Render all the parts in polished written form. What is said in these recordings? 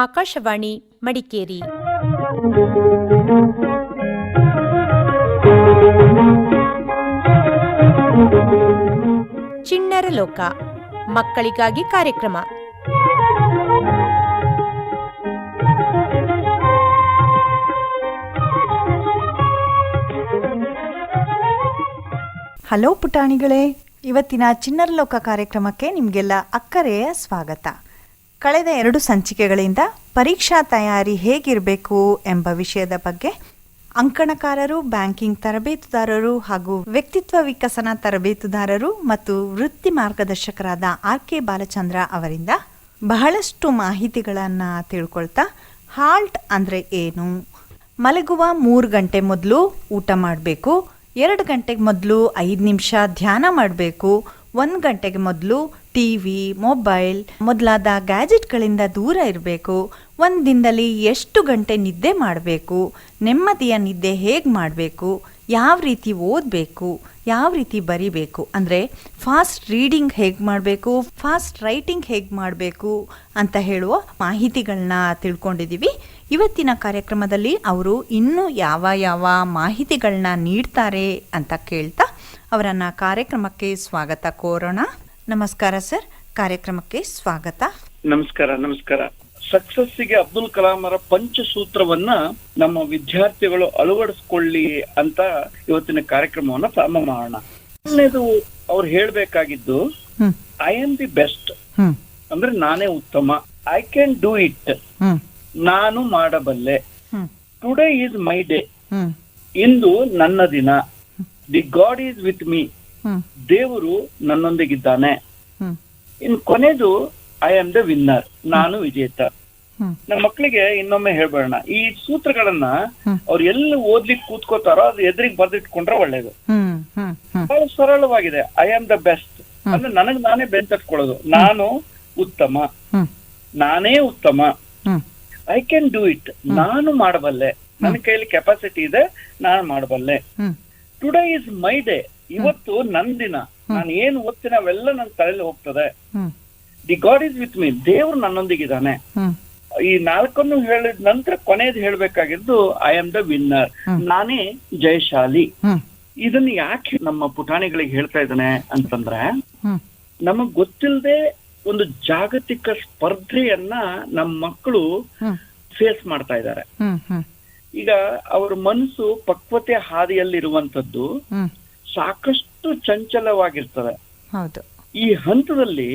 ಆಕಾಶವಾಣಿ ಮಡಿಕೇರಿ. ಚಿಣ್ಣರ ಲೋಕ ಮಕ್ಕಳಿಗಾಗಿ ಕಾರ್ಯಕ್ರಮ. ಹಲೋ ಪುಟಾಣಿಗಳೇ, ಇವತ್ತಿನ ಚಿಣ್ಣರ ಲೋಕ ಕಾರ್ಯಕ್ರಮಕ್ಕೆ ನಿಮಗೆಲ್ಲ ಅಕ್ಕರೆಯ ಸ್ವಾಗತ. ಕಳೆದ 2 ಸಂಚಿಕೆಗಳಿಂದ ಪರೀಕ್ಷಾ ತಯಾರಿ ಹೇಗಿರಬೇಕು ಎಂಬ ವಿಷಯದ ಬಗ್ಗೆ ಅಂಕಣಕಾರರು, ಬ್ಯಾಂಕಿಂಗ್ ತರಬೇತುದಾರರು ಹಾಗೂ ವ್ಯಕ್ತಿತ್ವ ವಿಕಸನ ತರಬೇತುದಾರರು ಮತ್ತು ವೃತ್ತಿ ಮಾರ್ಗದರ್ಶಕರಾದ RK ಬಾಲಚಂದ್ರ ಅವರಿಂದ ಬಹಳಷ್ಟು ಮಾಹಿತಿಗಳನ್ನು ತಿಳ್ಕೊಳ್ತಾ, ಹಾಲ್ಟ್ ಅಂದರೆ ಏನು, ಮಲಗುವ 3 ಗಂಟೆ ಮೊದಲು ಊಟ ಮಾಡಬೇಕು, 2 ಗಂಟೆಗೆ ಮೊದಲು 5 ನಿಮಿಷ ಧ್ಯಾನ ಮಾಡಬೇಕು, 1 ಗಂಟೆಗೆ ಮೊದಲು ಟಿವಿ, ಮೊಬೈಲ್ ಮೊದಲಾದ ಗ್ಯಾಜೆಟ್ಗಳಿಂದ ದೂರ ಇರಬೇಕು, ಒಂದು ದಿನದಲ್ಲಿ ಎಷ್ಟು ಗಂಟೆ ನಿದ್ದೆ ಮಾಡಬೇಕು, ನೆಮ್ಮದಿಯ ನಿದ್ದೆ ಹೇಗೆ ಮಾಡಬೇಕು, ಯಾವ ರೀತಿ ಓದಬೇಕು, ಯಾವ ರೀತಿ ಬರಿಬೇಕು, ಅಂದರೆ ಫಾಸ್ಟ್ ರೀಡಿಂಗ್ ಹೇಗೆ ಮಾಡಬೇಕು, ಫಾಸ್ಟ್ ರೈಟಿಂಗ್ ಹೇಗೆ ಮಾಡಬೇಕು ಅಂತ ಹೇಳುವ ಮಾಹಿತಿಗಳನ್ನ ತಿಳ್ಕೊಂಡಿದ್ದೀವಿ. ಇವತ್ತಿನ ಕಾರ್ಯಕ್ರಮದಲ್ಲಿ ಅವರು ಇನ್ನೂ ಯಾವ ಮಾಹಿತಿಗಳನ್ನ ನೀಡ್ತಾರೆ ಅಂತ ಕೇಳ್ತಾ ಅವರನ್ನು ಕಾರ್ಯಕ್ರಮಕ್ಕೆ ಸ್ವಾಗತ ಕೋರೋಣ. ನಮಸ್ಕಾರ ಸರ್, ಕಾರ್ಯಕ್ರಮಕ್ಕೆ ಸ್ವಾಗತ. ನಮಸ್ಕಾರ. ಸಕ್ಸಸ್ಸಿಗೆ ಅಬ್ದುಲ್ ಕಲಾಮರ ಪಂಚಸೂತ್ರವನ್ನ ನಮ್ಮ ವಿದ್ಯಾರ್ಥಿಗಳು ಅಳವಡಿಸ್ಕೊಳ್ಳಿ ಅಂತ ಇವತ್ತಿನ ಕಾರ್ಯಕ್ರಮವನ್ನ ಪ್ರಾರಂಭ ಮಾಡೋಣ. ಮೊದಲನೇದು ಅವ್ರು ಹೇಳ್ಬೇಕಾಗಿದ್ದು, ಐ ಆಮ್ ದಿ ಬೆಸ್ಟ್ ಅಂದ್ರೆ ನಾನೇ ಉತ್ತಮ, ಐ ಕ್ಯಾನ್ ಡೂ ಇಟ್ ನಾನು ಮಾಡಬಲ್ಲೆ, ಟುಡೇ ಈಸ್ ಮೈ ಡೇ ಇಂದು ನನ್ನ ದಿನ, the god is with me ದೇವರು ನನ್ನೊಂದಿಗಿದ್ದಾನೆ, ಇನ್ ಕೊನೆದು ಐ ಆಮ್ ದ ವಿನ್ನರ್ ನಾನು ವಿಜೇತ. ನಮ್ಮ ಮಕ್ಕಳಿಗೆ ಇನ್ನೊಮ್ಮೆ ಹೇಳ್ಬೇಡ, ಈ ಸೂತ್ರಗಳನ್ನ ಅವ್ರು ಎಲ್ಲಿ ಓದ್ಲಿಕ್ಕೆ ಕೂತ್ಕೋತಾರೋ ಅದು ಎದುರಿಗೆ ಬರ್ದಿಟ್ಕೊಂಡ್ರೆ ಒಳ್ಳೇದು. ಬಹಳ ಸರಳವಾಗಿದೆ. ಐ ಆಮ್ ದ ಬೆಸ್ಟ್ ಅಂದ್ರೆ ನನಗ್ ನಾನೇ ಬೆಂತಟ್ಕೊಳ್ಳೋದು, ನಾನು ಉತ್ತಮ, ನಾನೇ ಉತ್ತಮ. ಐ ಕ್ಯಾನ್ ಡೂ ಇಟ್ ನಾನು ಮಾಡಬಲ್ಲೆ, ನನ್ನ ಕೈಯಲ್ಲಿ ಕೆಪಾಸಿಟಿ ಇದೆ, ನಾನು ಮಾಡಬಲ್ಲೆ. ಟುಡೇ ಇಸ್ ಮೈ ಡೇ ಇವತ್ತು ನನ್ ದಿನ, ನಾನು ಏನು ಓದ್ತೀನಿ ಅವೆಲ್ಲ ನನ್ನ ತಲೆಯಲ್ಲಿ ಹೋಗ್ತದೆ. The god is with me ದೇವ್ರು ನನ್ನೊಂದಿಗಿದ್ದಾನೆ. ಈ 4 ಹೇಳಿದ ನಂತರ ಕೊನೆಯದು ಹೇಳ್ಬೇಕಾಗಿದ್ದು ಐ ಆಮ್ ದ ವಿನ್ನರ್ ನಾನೇ ಜಯಶಾಲಿ. ಇದನ್ನ ಯಾಕೆ ನಮ್ಮ ಪುಟಾಣಿಗಳಿಗೆ ಹೇಳ್ತಾ ಇದ್ದಾನೆ ಅಂತಂದ್ರೆ, ನಮಗ್ ಗೊತ್ತಿಲ್ಲದೆ ಒಂದು ಜಾಗತಿಕ ಸ್ಪರ್ಧೆಯನ್ನ ನಮ್ಮ ಮಕ್ಕಳು ಫೇಸ್ ಮಾಡ್ತಾ ಇದ್ದಾರೆ. ಈಗ ಅವ್ರ ಮನಸ್ಸು ಪಕ್ವತೆ ಹಾದಿಯಲ್ಲಿರುವಂತದ್ದು ಸಾಕಷ್ಟು ಚಂಚಲವಾಗಿರ್ತದೆ. ಈ ಹಂತದಲ್ಲಿ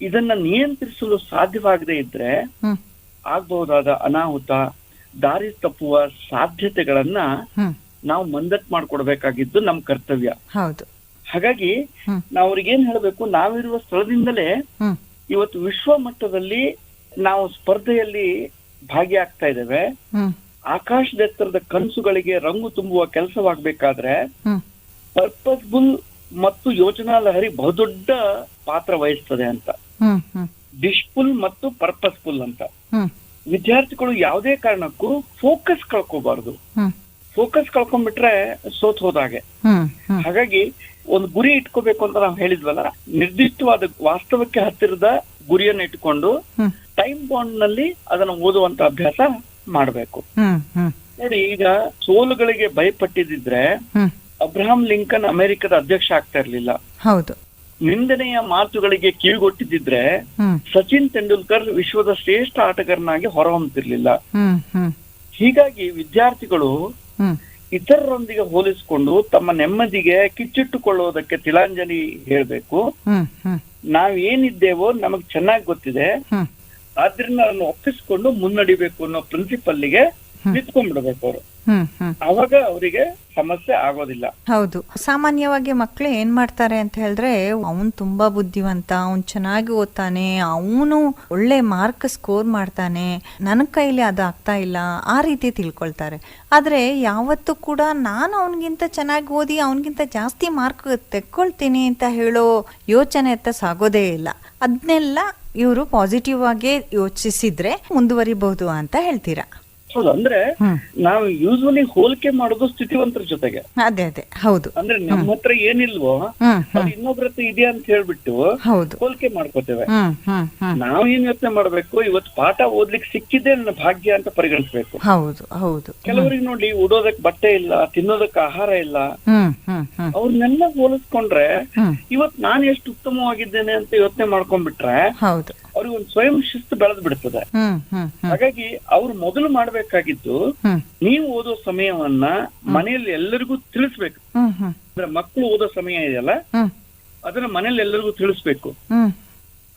ಇದನ್ನ ನಿಯಂತ್ರಿಸಲು ಸಾಧ್ಯವಾಗದೇ ಇದ್ರೆ ಆಗಬಹುದಾದ ಅನಾಹುತ, ದಾರಿ ತಪ್ಪುವ ಸಾಧ್ಯತೆಗಳನ್ನ ನಾವು ಮಂದಟ್ ಮಾಡ್ಕೊಡ್ಬೇಕಾಗಿದ್ದು ನಮ್ ಕರ್ತವ್ಯ. ಹಾಗಾಗಿ ನಾವು ಅವ್ರಿಗೇನ್ ಹೇಳ್ಬೇಕು, ನಾವಿರುವ ಸ್ಥಳದಿಂದಲೇ ಇವತ್ತು ವಿಶ್ವ ಮಟ್ಟದಲ್ಲಿ ನಾವು ಸ್ಪರ್ಧೆಯಲ್ಲಿ ಭಾಗಿಯಾಗ್ತಾ ಇದ್ದೇವೆ. ಆಕಾಶದೆತ್ತರದ ಕನಸುಗಳಿಗೆ ರಂಗು ತುಂಬುವ ಕೆಲಸವಾಗಬೇಕಾದ್ರೆ ಪರ್ಪಸ್ಫುಲ್ ಮತ್ತು ಯೋಜನಾ ಲಹರಿ ಬಹುದೊಡ್ಡ ಪಾತ್ರ ವಹಿಸ್ತದೆ ಅಂತ. ಡಿಶ್ಫುಲ್ ಮತ್ತು ಪರ್ಪಸ್ಫುಲ್ ಅಂತ. ವಿದ್ಯಾರ್ಥಿಗಳು ಯಾವುದೇ ಕಾರಣಕ್ಕೂ ಫೋಕಸ್ ಕಳ್ಕೋಬಾರ್ದು. ಫೋಕಸ್ ಕಳ್ಕೊಂಡ್ಬಿಟ್ರೆ ಸೋತ್ ಹೋದಾಗೆ. ಹಾಗಾಗಿ ಒಂದು ಗುರಿ ಇಟ್ಕೋಬೇಕು ಅಂತ ನಾವು ಹೇಳಿದ್ವಲ್ಲ, ನಿರ್ದಿಷ್ಟವಾದ ವಾಸ್ತವಕ್ಕೆ ಹತ್ತಿರದ ಗುರಿಯನ್ನು ಇಟ್ಕೊಂಡು ಟೈಮ್ ಬಾಂಡ್ ನಲ್ಲಿ ಅದನ್ನ ಓದುವಂತ ಅಭ್ಯಾಸ ಮಾಡಬೇಕು. ನೋಡಿ, ಈಗ ಸೋಲುಗಳಿಗೆ ಭಯಪಟ್ಟಿದ್ರೆ ಅಬ್ರಹಾಂ ಲಿಂಕನ್ ಅಮೆರಿಕದ ಅಧ್ಯಕ್ಷ ಆಗ್ತಾ ಇರ್ಲಿಲ್ಲ. ನಿಂದನೆಯ ಮಾತುಗಳಿಗೆ ಕಿವಿಗೊಟ್ಟಿದ್ರೆ ಸಚಿನ್ ತೆಂಡೂಲ್ಕರ್ ವಿಶ್ವದ ಶ್ರೇಷ್ಠ ಆಟಗಾರನಾಗಿ ಹೊರಹೊಮ್ಮತಿರ್ಲಿಲ್ಲ. ಹೀಗಾಗಿ ವಿದ್ಯಾರ್ಥಿಗಳು ಇತರರೊಂದಿಗೆ ಹೋಲಿಸಿಕೊಂಡು ತಮ್ಮ ನೆಮ್ಮದಿಗೆ ಕಿಚ್ಚಿಟ್ಟುಕೊಳ್ಳುವುದಕ್ಕೆ ತಿಲಾಂಜಲಿ ಹೇಳ್ಬೇಕು. ನಾವೇನಿದ್ದೇವೋ ನಮಗ್ ಚೆನ್ನಾಗಿ ಗೊತ್ತಿದೆ, ಆದ್ರಿಂದ ಅದನ್ನು ಒಪ್ಪಿಸ್ಕೊಂಡು ಮುನ್ನಡಿಬೇಕು ಅನ್ನೋ ಪ್ರಿನ್ಸಿಪಲ್ಗೆ ನಿಂತ್ಕೊಂಡ್ಬಿಡ್ಬೇಕು ಅವರು. ಅವಾಗ ಅವರಿಗೆ ಸಮಸ್ಯೆ ಆಗೋದಿಲ್ಲ. ಹೌದು, ಸಾಮಾನ್ಯವಾಗಿ ಮಕ್ಕಳು ಏನ್ ಮಾಡ್ತಾರೆ ಅಂತ ಹೇಳಿದ್ರೆ, ಅವನು ತುಂಬಾ ಬುದ್ಧಿವಂತ, ಅವನು ಚೆನ್ನಾಗಿ ಓದ್ತಾನೆ, ಅವನು ಒಳ್ಳೆ ಮಾರ್ಕ್ ಸ್ಕೋರ್ ಮಾಡ್ತಾನೆ, ನನ್ನ ಕೈಲಿ ಅದು ಆಗ್ತಾ ಇಲ್ಲ, ಆ ರೀತಿ ತಿಳ್ಕೊಳ್ತಾರೆ. ಆದ್ರೆ ಯಾವತ್ತೂ ಕೂಡ ನಾನು ಅವನಿಗಿಂತ ಚೆನ್ನಾಗಿ ಓದಿ ಅವನಿಗಿಂತ ಜಾಸ್ತಿ ಮಾರ್ಕ್ ತೆಕ್ಕೊಳ್ತೀನಿ ಅಂತ ಹೇಳೋ ಯೋಚನೆ ಅಂತ ಸಾಗೋದೇ ಇಲ್ಲ. ಅದನ್ನೆಲ್ಲ ಇವರು ಪಾಸಿಟಿವ್ ಆಗಿ ಯೋಚಿಸಿದ್ರೆ ಮುಂದುವರಿಬಹುದು ಅಂತ ಹೇಳ್ತೀರಾ? ಹೌದು, ಅಂದ್ರೆ ನಾವು ಯೂಸ್ವಲಿ ಹೋಲಿಕೆ ಮಾಡೋದು ಸ್ಥಿತಿವಂತರ ಜೊತೆಗೆ. ಅದೇ ಹೌದು. ಅಂದ್ರೆ ನಮ್ಮ ಹತ್ರ ಏನಿಲ್ವೋ ಅದು ಇನ್ನೊಬ್ರ ಹತ್ರ ಇದೆ ಅಂತ ಹೇಳ್ಬಿಟ್ಟು ಹೌದು ಹೋಲಿಕೆ ಮಾಡ್ಕೋತೇವೆ. ನಾವ್ ಏನ್ ಯೋಚನೆ ಮಾಡ್ಬೇಕು, ಇವತ್ತು ಪಾಠ ಓದ್ಲಿಕ್ಕೆ ಸಿಕ್ಕಿದ್ದೆ ನನ್ನ ಭಾಗ್ಯ ಅಂತ ಪರಿಗಣಿಸ್ಬೇಕು. ಹೌದು ಹೌದು. ಕೆಲವರಿಗೆ ನೋಡಿ ಉಡೋದಕ್ ಬಟ್ಟೆ ಇಲ್ಲ, ತಿನ್ನೋದಕ್ ಆಹಾರ ಇಲ್ಲ, ಅವ್ರನ್ನೆಲ್ಲ ಹೋಲಿಸ್ಕೊಂಡ್ರೆ ಇವತ್ ನಾನು ಎಷ್ಟು ಉತ್ತಮವಾಗಿದ್ದೇನೆ ಅಂತ ಯೋಚನೆ ಮಾಡ್ಕೊಂಡ್ಬಿಟ್ರೆ ಹೌದು ಅವ್ರಿಗೆ ಒಂದು ಸ್ವಯಂ ಶಿಸ್ತು ಬೆಳೆದ್ ಬಿಡ್ತದೆ. ಹಾಗಾಗಿ ಅವ್ರು ಮೊದಲು ಮಾಡ್ಬೇಕಾಗಿದ್ದು, ನೀವು ಓದೋ ಸಮಯವನ್ನ ಮನೆಯಲ್ಲಿ ಎಲ್ಲರಿಗೂ ತಿಳಿಸ್ಬೇಕು. ಅಂದ್ರೆ ಮಕ್ಕಳು ಓದೋ ಸಮಯ ಇದೆಯಲ್ಲ, ಅದನ್ನ ಮನೇಲಿ ಎಲ್ಲರಿಗೂ ತಿಳಿಸ್ಬೇಕು.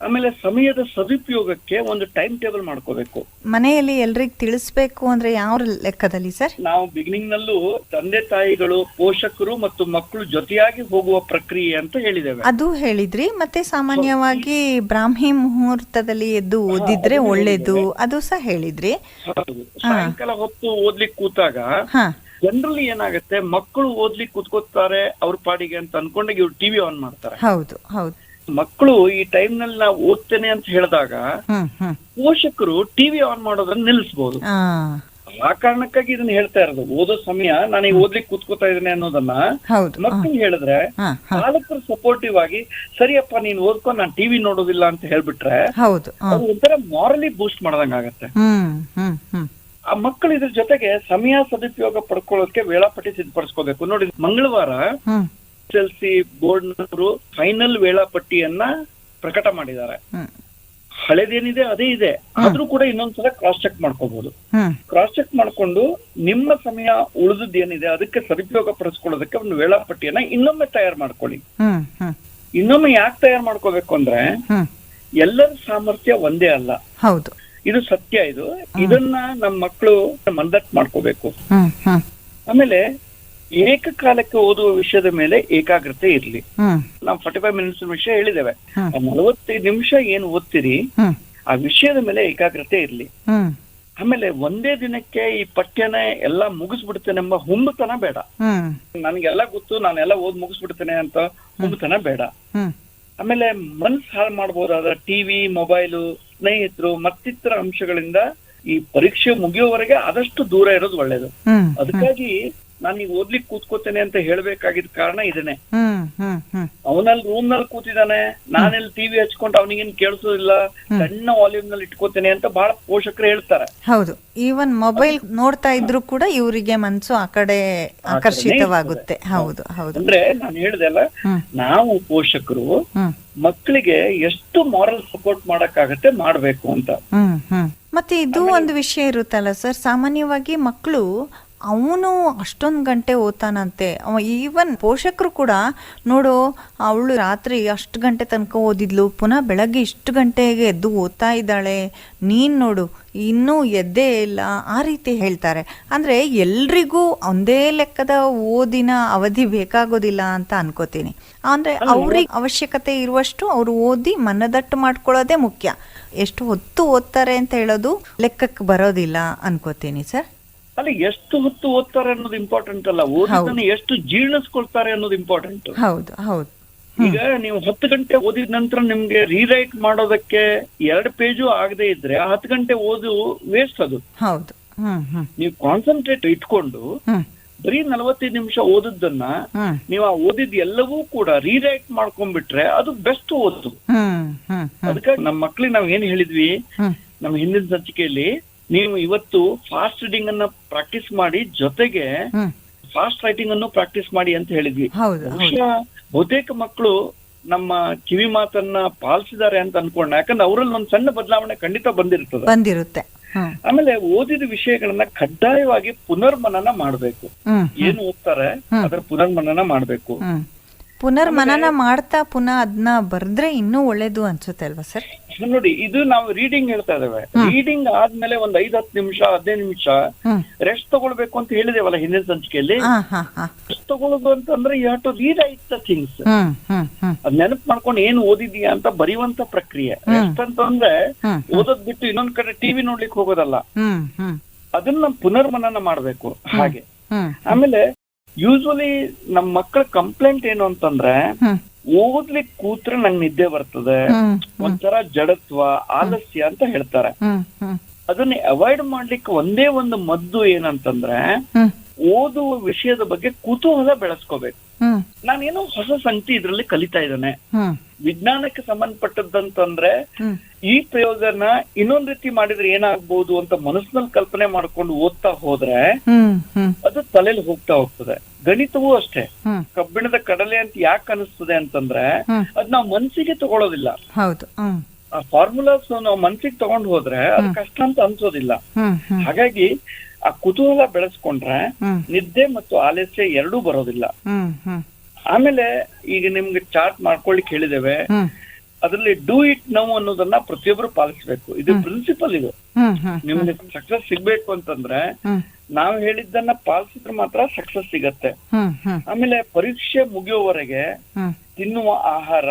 ಆಮೇಲೆ ಸಮಯದ ಸದುಪಯೋಗಕ್ಕೆ ಒಂದು ಟೈಮ್ ಟೇಬಲ್ ಮಾಡ್ಕೋಬೇಕು. ಮನೆಯಲ್ಲಿ ಎಲ್ರಿಗ್ ತಿಳಿಸ್ಬೇಕು ಅಂದ್ರೆ ಯಾವ ಲೆಕ್ಕದಲ್ಲಿ ಸರ್? ನಾವು ಬಿಗಿನಿಂಗ್ ನಲ್ಲೂ ತಂದೆ ತಾಯಿಗಳು, ಪೋಷಕರು ಮತ್ತು ಮಕ್ಕಳು ಜೊತೆಯಾಗಿ ಹೋಗುವ ಪ್ರಕ್ರಿಯೆ ಅಂತ ಹೇಳಿದ್ದೇವೆ. ಅದು ಹೇಳಿದ್ರಿ. ಮತ್ತೆ ಸಾಮಾನ್ಯವಾಗಿ ಬ್ರಾಹ್ಮಿ ಮುಹೂರ್ತದಲ್ಲಿ ಎದ್ದು ಓದಿದ್ರೆ ಒಳ್ಳೇದು, ಅದು ಸಹ ಹೇಳಿದ್ರಿ. ಸಾಯಂಕಾಲ ಹೊತ್ತು ಓದ್ಲಿಕ್ಕೆ ಕೂತಾಗ ಜನರಲಿ ಏನಾಗುತ್ತೆ, ಮಕ್ಕಳು ಓದ್ಲಿಕ್ಕೆ ಕೂತ್ಕೋತಾರೆ ಅವ್ರ ಪಾಡಿಗೆ ಅಂತ ಅನ್ಕೊಂಡಾಗ ಇವ್ರು ಟಿವಿ ಆನ್ ಮಾಡ್ತಾರೆ. ಹೌದು ಹೌದು. ಮಕ್ಕಳು ಈ ಟೈಮ್ ನಲ್ಲಿ ನಾವು ಓದ್ತೇನೆ ಅಂತ ಹೇಳಿದಾಗ ಪೋಷಕರು ಟಿವಿ ಆನ್ ಮಾಡೋದನ್ನ ನಿಲ್ಲಿಸಬಹುದು. ಆ ಕಾರಣಕ್ಕಾಗಿ ಇದನ್ನ ಹೇಳ್ತಾ ಇರೋದು, ಓದೋ ಸಮಯ ನಾನೀಗ ಓದ್ಲಿಕ್ಕೆ ಕೂತ್ಕೋತಾ ಇದ್ದೇನೆ ಅನ್ನೋದನ್ನ ಮಕ್ಕಳು ಹೇಳಿದ್ರೆ ಪಾಲಕರು ಸಪೋರ್ಟಿವ್ ಆಗಿ, ಸರಿಯಪ್ಪ ನೀನ್ ಓದ್ಕೊಂಡು ನಾನ್ ಟಿವಿ ನೋಡೋದಿಲ್ಲ ಅಂತ ಹೇಳ್ಬಿಟ್ರೆ ಅದು ಒಂಥರ ಮಾರಲಿ ಬೂಸ್ಟ್ ಮಾಡ್ದಂಗ ಆಗತ್ತೆ. ಆ ಮಕ್ಕಳು ಇದ್ರ ಜೊತೆಗೆ ಸಮಯ ಸದುಪಯೋಗ ಪಡ್ಕೊಳ್ಳೋಕೆ ವೇಳಾಪಟ್ಟಿ ಸಿದ್ಧಪಡಿಸ್ಕೋಬೇಕು. ನೋಡಿ, ಮಂಗಳವಾರ SSLC ಬೋರ್ಡ್ನವರು ಫೈನಲ್ ವೇಳಾಪಟ್ಟಿಯನ್ನ ಪ್ರಕಟ ಮಾಡಿದ್ದಾರೆ. ಹಳೇದೇನಿದೆ ಅದೇ ಇದೆ, ಆದ್ರೂ ಕೂಡ ಇನ್ನೊಂದ್ಸಲ ಕ್ರಾಸ್ ಚೆಕ್ ಮಾಡ್ಕೋಬಹುದು. ಕ್ರಾಸ್ ಚೆಕ್ ಮಾಡ್ಕೊಂಡು ನಿಮ್ಮ ಸಮಯ ಉಳಿದದ್ದೇನಿದೆ ಅದಕ್ಕೆ ಸದುಪಯೋಗ ಪಡಿಸ್ಕೊಳ್ಳೋದಕ್ಕೆ ಒಂದು ವೇಳಾಪಟ್ಟಿಯನ್ನ ಇನ್ನೊಮ್ಮೆ ತಯಾರು ಮಾಡ್ಕೊಳ್ಳಿ. ಇನ್ನೊಮ್ಮೆ ಯಾಕೆ ತಯಾರು ಮಾಡ್ಕೋಬೇಕು ಅಂದ್ರೆ, ಎಲ್ಲರ ಸಾಮರ್ಥ್ಯ ಒಂದೇ ಅಲ್ಲ. ಹೌದು, ಇದು ಸತ್ಯ. ಇದನ್ನ ನಮ್ಮ ಮಕ್ಕಳು ಮಂದಟ್ ಮಾಡ್ಕೋಬೇಕು. ಆಮೇಲೆ ಏಕಕಾಲಕ್ಕೆ ಓದುವ ವಿಷಯದ ಮೇಲೆ ಏಕಾಗ್ರತೆ ಇರ್ಲಿ. ನಾವು 45 ಮಿನಿಟ್ಸ್ ವಿಷಯ ಹೇಳಿದ್ದೇವೆ. 45 ನಿಮಿಷ ಏನ್ ಓದ್ತೀರಿ ಆ ವಿಷಯದ ಮೇಲೆ ಏಕಾಗ್ರತೆ ಇರ್ಲಿ. ಆಮೇಲೆ ಒಂದೇ ದಿನಕ್ಕೆ ಈ ಪಠ್ಯನ ಎಲ್ಲಾ ಮುಗಿಸ್ಬಿಡ್ತೇನೆಂಬ ಹುಂಬತನ ಬೇಡ. ನನ್ಗೆಲ್ಲ ಗೊತ್ತು, ನಾನೆಲ್ಲ ಓದ್ ಮುಗಿಸ್ಬಿಡ್ತೇನೆ ಅಂತ ಹುಂಬತನ ಬೇಡ. ಆಮೇಲೆ ಮನ್ಸ್ ಹಾಳು ಮಾಡ್ಬೋದಾದ ಟಿವಿ, ಮೊಬೈಲು, ಸ್ನೇಹಿತರು ಮತ್ತಿತರ ಅಂಶಗಳಿಂದ ಈ ಪರೀಕ್ಷೆ ಮುಗಿಯೋವರೆಗೆ ಆದಷ್ಟು ದೂರ ಇರೋದು ಒಳ್ಳೇದು. ಅದಕ್ಕಾಗಿ ನಾನೀಗ ಓದ್ಲಿಕ್ಕೆ ಕೂತ್ಕೋತೇನೆ ಅಂತ ಹೇಳ್ಬೇಕಾಗಿದ್ ಕಾರಣ ಇದನ್ನೇ. ಅವನಲ್ಲಿ ರೂಮ್ ನಲ್ಲಿ ಕೂತಿದ್ದಾನೆ, ನಾನೆಲ್ಲಿ ಟಿವಿ ಹಚ್ಕೊಂಡು ಅವನಿಗೇನ್ ಕೇಳಿಸೋದಿಲ್ಲ, ಸಣ್ಣ ವಾಲ್ಯೂಮ್ ನಲ್ಲಿ ಇಟ್ಕೋತೇನೆ ಅಂತ ಬಹಳ ಪೋಷಕರು ಹೇಳ್ತಾರೆ. ಹೌದು, ಈವನ್ ಮೊಬೈಲ್ ನೋಡ್ತಾ ಇದ್ರು ಕೂಡ ಇವರಿಗೆ ಮನ್ಸು ಆ ಕಡೆ ಆಕರ್ಷಿತವಾಗುತ್ತೆ. ಹೌದು ಹೌದು. ಅಂದ್ರೆ ನಾನು ಹೇಳ್ದೆಲ್ಲ, ನಾವು ಪೋಷಕರು ಮಕ್ಕಳಿಗೆ ಎಷ್ಟು ಮಾರಲ್ ಸಪೋರ್ಟ್ ಮಾಡಕ್ಕಾಗತ್ತೆ ಮಾಡ್ಬೇಕು ಅಂತ. ಮತ್ತೆ ಇದು ಒಂದು ವಿಷಯ ಇರುತ್ತಲ್ಲ ಸರ್, ಸಾಮಾನ್ಯವಾಗಿ ಮಕ್ಕಳು ಅವನು ಅಷ್ಟೊಂದು ಗಂಟೆ ಓದ್ತಾನಂತೆ, ಈವನ್ ಪೋಷಕರು ಕೂಡ ನೋಡು ಅವಳು ರಾತ್ರಿ ಅಷ್ಟು ಗಂಟೆ ತನಕ ಓದಿದ್ಲು, ಪುನಃ ಬೆಳಗ್ಗೆ ಇಷ್ಟು ಗಂಟೆಗೆ ಎದ್ದು ಓದ್ತಾ ಇದ್ದಾಳೆ, ನೀನ್ ನೋಡು ಇನ್ನೂ ಎದ್ದೇ ಇಲ್ಲ, ಆ ರೀತಿ ಹೇಳ್ತಾರೆ. ಅಂದ್ರೆ ಎಲ್ರಿಗೂ ಒಂದೇ ಲೆಕ್ಕದ ಓದಿನ ಅವಧಿ ಬೇಕಾಗೋದಿಲ್ಲ ಅಂತ ಅನ್ಕೋತೀನಿ. ಅಂದ್ರೆ ಅವ್ರಿಗೆ ಅವಶ್ಯಕತೆ ಇರುವಷ್ಟು ಅವ್ರು ಓದಿ ಮನದಟ್ಟು ಮಾಡ್ಕೊಳ್ಳೋದೇ ಮುಖ್ಯ. ಎಷ್ಟು ಹೊತ್ತು ಓದ್ತಾರೆ ಅಂತ ಹೇಳೋದು ಲೆಕ್ಕಕ್ಕೆ ಬರೋದಿಲ್ಲ ಅನ್ಕೋತೀನಿ ಸರ್. ಅಲ್ಲಿ ಎಷ್ಟು ಹೊತ್ತು ಓದ್ತಾರೆ ಅನ್ನೋದು ಇಂಪಾರ್ಟೆಂಟ್ ಅಲ್ಲ, ಓದಿದ್ದನ್ನ ಎಷ್ಟು ಜೀರ್ಣಿಸ್ಕೊಳ್ತಾರೆ ಅನ್ನೋದು ಇಂಪಾರ್ಟೆಂಟ್. ಹೌದು ಹೌದು. ಈಗ ನೀವು 10 ಗಂಟೆ ಓದಿದ ನಂತರ ನಿಮ್ಗೆ ರೀರೈಟ್ ಮಾಡೋದಕ್ಕೆ 2 ಪೇಜು ಆಗದೆ ಇದ್ರೆ 10 ಗಂಟೆ ಓದು ವೇಸ್ಟ್. ಅದು ಹೌದು. ನೀವು ಕಾನ್ಸಂಟ್ರೇಟ್ ಇಟ್ಕೊಂಡು ಬರೀ 45 ನಿಮಿಷ ಓದಿದ್ದನ್ನ ನೀವು ಆ ಓದಿದ್ ಎಲ್ಲವೂ ಕೂಡ ರೀರೈಟ್ ಮಾಡ್ಕೊಂಡ್ಬಿಟ್ರೆ ಅದು ಬೆಸ್ಟ್ ಓದು. ಅದಕ್ಕಾಗಿ ನಮ್ಮ ಮಕ್ಳಿಗೆ ನಾವ್ ಏನ್ ಹೇಳಿದ್ವಿ ನಮ್ಮ ಹಿಂದಿನ ಸಂಚಿಕೆಯಲ್ಲಿ, ನೀವು ಇವತ್ತು ಫಾಸ್ಟ್ ರೀಡಿಂಗ್ ಅನ್ನ ಪ್ರಾಕ್ಟೀಸ್ ಮಾಡಿ, ಜೊತೆಗೆ ಫಾಸ್ಟ್ ರೈಟಿಂಗ್ ಅನ್ನು ಪ್ರಾಕ್ಟೀಸ್ ಮಾಡಿ ಅಂತ ಹೇಳಿದ್ವಿ. ಬಹುತೇಕ ಮಕ್ಕಳು ನಮ್ಮ ಕಿವಿ ಮಾತನ್ನ ಪಾಲಿಸಿದ್ದಾರೆ ಅಂತ ಅನ್ಕೊಂಡ, ಯಾಕಂದ್ರೆ ಅವರಲ್ಲಿ ಒಂದ್ ಸಣ್ಣ ಬದಲಾವಣೆ ಖಂಡಿತ ಬಂದಿರುತ್ತೆ. ಆಮೇಲೆ ಓದಿದ ವಿಷಯಗಳನ್ನ ಕಡ್ಡಾಯವಾಗಿ ಪುನರ್ಮನನ ಮಾಡ್ಬೇಕು. ಏನು ಓದ್ತಾರೆ ಅದರ ಪುನರ್ಮನನ ಮಾಡ್ಬೇಕು. ಪುನರ್ಮನನ ಮಾಡ್ತಾ ಪುನಃ ಅದನ್ನ ಬರ್ದ್ರೆ ಇನ್ನೂ ಒಳ್ಳೇದು ಅನ್ಸುತ್ತೆ ಅಲ್ವಾ ಸರ್? ನೋಡಿ, ಇದು ನಾವು ರೀಡಿಂಗ್ ಹೇಳ್ತಾ ಇದ್ದೇವೆ. ರೀಡಿಂಗ್ ಆದ್ಮೇಲೆ ಒಂದ್ 5-10 ನಿಮಿಷ 15 ನಿಮಿಷ ರೆಸ್ಟ್ ತಗೊಳ್ಬೇಕು ಅಂತ ಹೇಳಿದೇವಲ್ಲ ಹಿಂದಿನ ಸಂಚಿಕೆಯಲ್ಲಿ. ರೆಸ್ಟ್ ತಗೊಳ್ಳೋದು ಅಂತಂದ್ರೆ you have to rewrite the things. ಅದ್ ನೆನಪು ಮಾಡ್ಕೊಂಡು ಏನ್ ಓದಿದೀಯಾ ಅಂತ ಬರೆಯುವಂತ ಪ್ರಕ್ರಿಯೆ. ರೆಸ್ಟ್ ಅಂತಂದ್ರೆ ಓದೋದ್ ಬಿಟ್ಟು ಇನ್ನೊಂದ್ ಕಡೆ ಟಿವಿ ನೋಡ್ಲಿಕ್ಕೆ ಹೋಗೋದಲ್ಲ, ಅದನ್ನ ಪುನರ್ಮನನ ಮಾಡ್ಬೇಕು. ಹಾಗೆ ಆಮೇಲೆ ಯೂಸ್ವಲಿ ನಮ್ ಮಕ್ಕಳ ಕಂಪ್ಲೇಂಟ್ ಏನು ಅಂತಂದ್ರೆ, ಓದ್ಲಿಕ್ಕೆ ಕೂತ್ರೆ ನಂಗೆ ನಿದ್ದೆ ಬರ್ತದೆ, ಒಂಥರ ಜಡತ್ವ, ಆಲಸ್ಯ ಅಂತ ಹೇಳ್ತಾರೆ. ಅದನ್ನ ಅವಾಯ್ಡ್ ಮಾಡ್ಲಿಕ್ಕೆ ಒಂದೇ ಒಂದು ಮದ್ದು ಏನಂತಂದ್ರೆ ಹ್ಮ್ ಓದುವ ವಿಷಯದ ಬಗ್ಗೆ ಕುತೂಹಲ ಬೆಳೆಸ್ಕೋಬೇಕು. ಹ್ಮ್ ನಾನೇನೋ ಹೊಸ ಸಂಗತಿ ಇದ್ರಲ್ಲಿ ಕಲಿತಾ ಇದ್ದಾನೆ, ಹ್ಮ್ ವಿಜ್ಞಾನಕ್ಕೆ ಸಂಬಂಧಪಟ್ಟದ್ದಂತಂದ್ರೆ ಹ್ಮ್ ಈ ಪ್ರಯೋಗನ ಇನ್ನೊಂದ್ ರೀತಿ ಮಾಡಿದ್ರೆ ಏನಾಗ್ಬೋದು ಅಂತ ಮನಸ್ಸಿನಲ್ಲಿ ಕಲ್ಪನೆ ಮಾಡ್ಕೊಂಡು ಓದ್ತಾ ಹೋದ್ರೆ ಹ್ಮ್ ಹ್ಮ್ ಅದು ತಲೆಯಲ್ಲಿ ಹೋಗ್ತಾ ಹೋಗ್ತದೆ. ಗಣಿತವೂ ಅಷ್ಟೇ. ಹ್ಮ್ ಕಬ್ಬಿಣದ ಕಡಲೆ ಅಂತ ಯಾಕೆ ಅನಿಸ್ತದೆ ಅಂತಂದ್ರೆ ಹ್ಮ್ ಅದ್ ನಾವು ಮನ್ಸಿಗೆ ತಗೊಳ್ಳೋದಿಲ್ಲ. ಹೌದು. ಹ್ಮ್ ಆ ಫಾರ್ಮುಲಾಸ್ ನಾವು ಮನ್ಸಿಗೆ ತಗೊಂಡ್ ಹೋದ್ರೆ ಅದು ಕಷ್ಟ ಅಂತ ಅನ್ಸೋದಿಲ್ಲ. ಹ್ಮ್ ಹ್ಮ್ ಹಾಗಾಗಿ ಆ ಕುತೂಹಲ ಬೆಳೆಸ್ಕೊಂಡ್ರೆ ಹ್ಮ್ ನಿದ್ದೆ ಮತ್ತು ಆಲಸ್ಯ ಎರಡೂ ಬರೋದಿಲ್ಲ. ಹ್ಮ್ ಹ್ಮ್ ಆಮೇಲೆ ಈಗ ನಿಮ್ಗೆ ಚಾರ್ಟ್ ಮಾಡ್ಕೊಳ್ಲಿಕ್ಕೆ ಹೇಳಿದ್ದೇವೆ, ಹ್ಮ್ ಅದ್ರಲ್ಲಿ ಡೂ ಇಟ್ ನೌ ಅನ್ನೋದನ್ನ ಪ್ರತಿಯೊಬ್ರು ಪಾಲಿಸ್ಬೇಕು. ಇದು ಪ್ರಿನ್ಸಿಪಲ್. ಇದು ಹ್ಮ್ ಹ್ಮ್ ನಿಮ್ಗೆ ಸಕ್ಸಸ್ ಸಿಗ್ಬೇಕು ಅಂತಂದ್ರೆ ಹ್ಮ್ ನಾವು ಹೇಳಿದ್ದನ್ನ ಪಾಲಿಸಿದ್ರೆ ಮಾತ್ರ ಸಕ್ಸಸ್ ಸಿಗತ್ತೆ. ಹ್ಮ್ ಹ್ಮ್ ಆಮೇಲೆ ಪರೀಕ್ಷೆ ಮುಗಿಯುವವರೆಗೆ ಹ್ಮ್ ತಿನ್ನುವ ಆಹಾರ,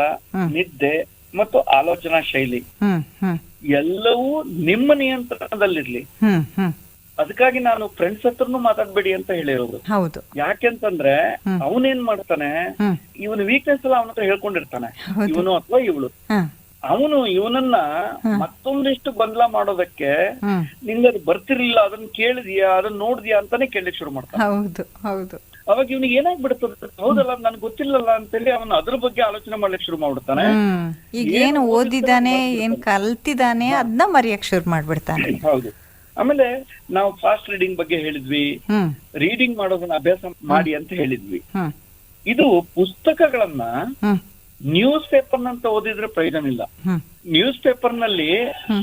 ನಿದ್ದೆ ಮತ್ತು ಆಲೋಚನಾ ಶೈಲಿ ಹ್ಮ್ ಹ್ಮ್ ಎಲ್ಲವೂ ನಿಮ್ಮ ನಿಯಂತ್ರಣದಲ್ಲಿರ್ಲಿ. ಹ್ಮ್ ಹ್ಮ್ ಅದಕ್ಕಾಗಿ ನಾನು ಫ್ರೆಂಡ್ಸ್ ಹತ್ರನು ಮಾತಾಡ್ಬೇಡಿ ಅಂತ ಹೇಳಿರೋದು. ಹೌದು. ಯಾಕೆಂತಂದ್ರೆ ಅವನೇನ್ ಮಾಡ್ತಾನೆ, ಹ್ಮ್ ಇವನ ವೀಕ್ನೆಸ್ ಎಲ್ಲ ಅವನ ಹತ್ರ ಹೇಳ್ಕೊಂಡಿರ್ತಾನೆ, ಹೌದು. ಇವನು ಅಥವಾ ಇವಳು. ಹ್ಮ್ ಅವನು ಇವನನ್ನ ಮತ್ತೊಂದಿಷ್ಟು ಗೊಂದಲ ಮಾಡೋದಕ್ಕೆ ಹ್ಮ್ ನಿಂಗೆ ಅದು ಬರ್ತಿರ್ಲಿಲ್ಲ, ಅದನ್ನ ಕೇಳಿದ್ಯಾ, ಅದನ್ನ ನೋಡಿದ್ಯಾ ಅಂತಾನೆ ಕೇಳಲಿಕ್ಕೆ ಶುರು ಮಾಡ್ತಾನೆ. ಹೌದು ಹೌದು. ಅವಾಗ ಇವನಿಗೆ ಏನಾಗ್ಬಿಡ್ತದೆ, ಹೌದಲ್ಲ ನನ್ಗೆ ಗೊತ್ತಿಲ್ಲಲ್ಲ ಅಂತೇಳಿ ಅವನು ಅದ್ರ ಬಗ್ಗೆ ಆಲೋಚನೆ ಮಾಡ್ಲಿಕ್ಕೆ ಶುರು ಮಾಡ್ಬಿಡ್ತಾನೆ. ಈಗ ಏನು ಓದಿದಾನೆ, ಏನ್ ಕಲ್ತಿದಾನೆ ಅದನ್ನ ಮರೆಯಕ್ ಶುರು ಮಾಡ್ಬಿಡ್ತಾನೆ. ಹೌದು. ಆಮೇಲೆ ನಾವು ಫಾಸ್ಟ್ ರೀಡಿಂಗ್ ಬಗ್ಗೆ ಹೇಳಿದ್ವಿ, ಹ್ಮ್ ರೀಡಿಂಗ್ ಮಾಡೋದನ್ನ ಅಭ್ಯಾಸ ಮಾಡಿ ಅಂತ ಹೇಳಿದ್ವಿ. ಹ್ಮ್ ಇದು ಪುಸ್ತಕಗಳನ್ನ ಹ್ಮ್ ನ್ಯೂಸ್ ಪೇಪರ್ ನಂತ ಓದಿದ್ರೆ ಪ್ರಯೋಜನ ಇಲ್ಲ. ಹ್ಮ್ ನ್ಯೂಸ್ ಪೇಪರ್ ನಲ್ಲಿ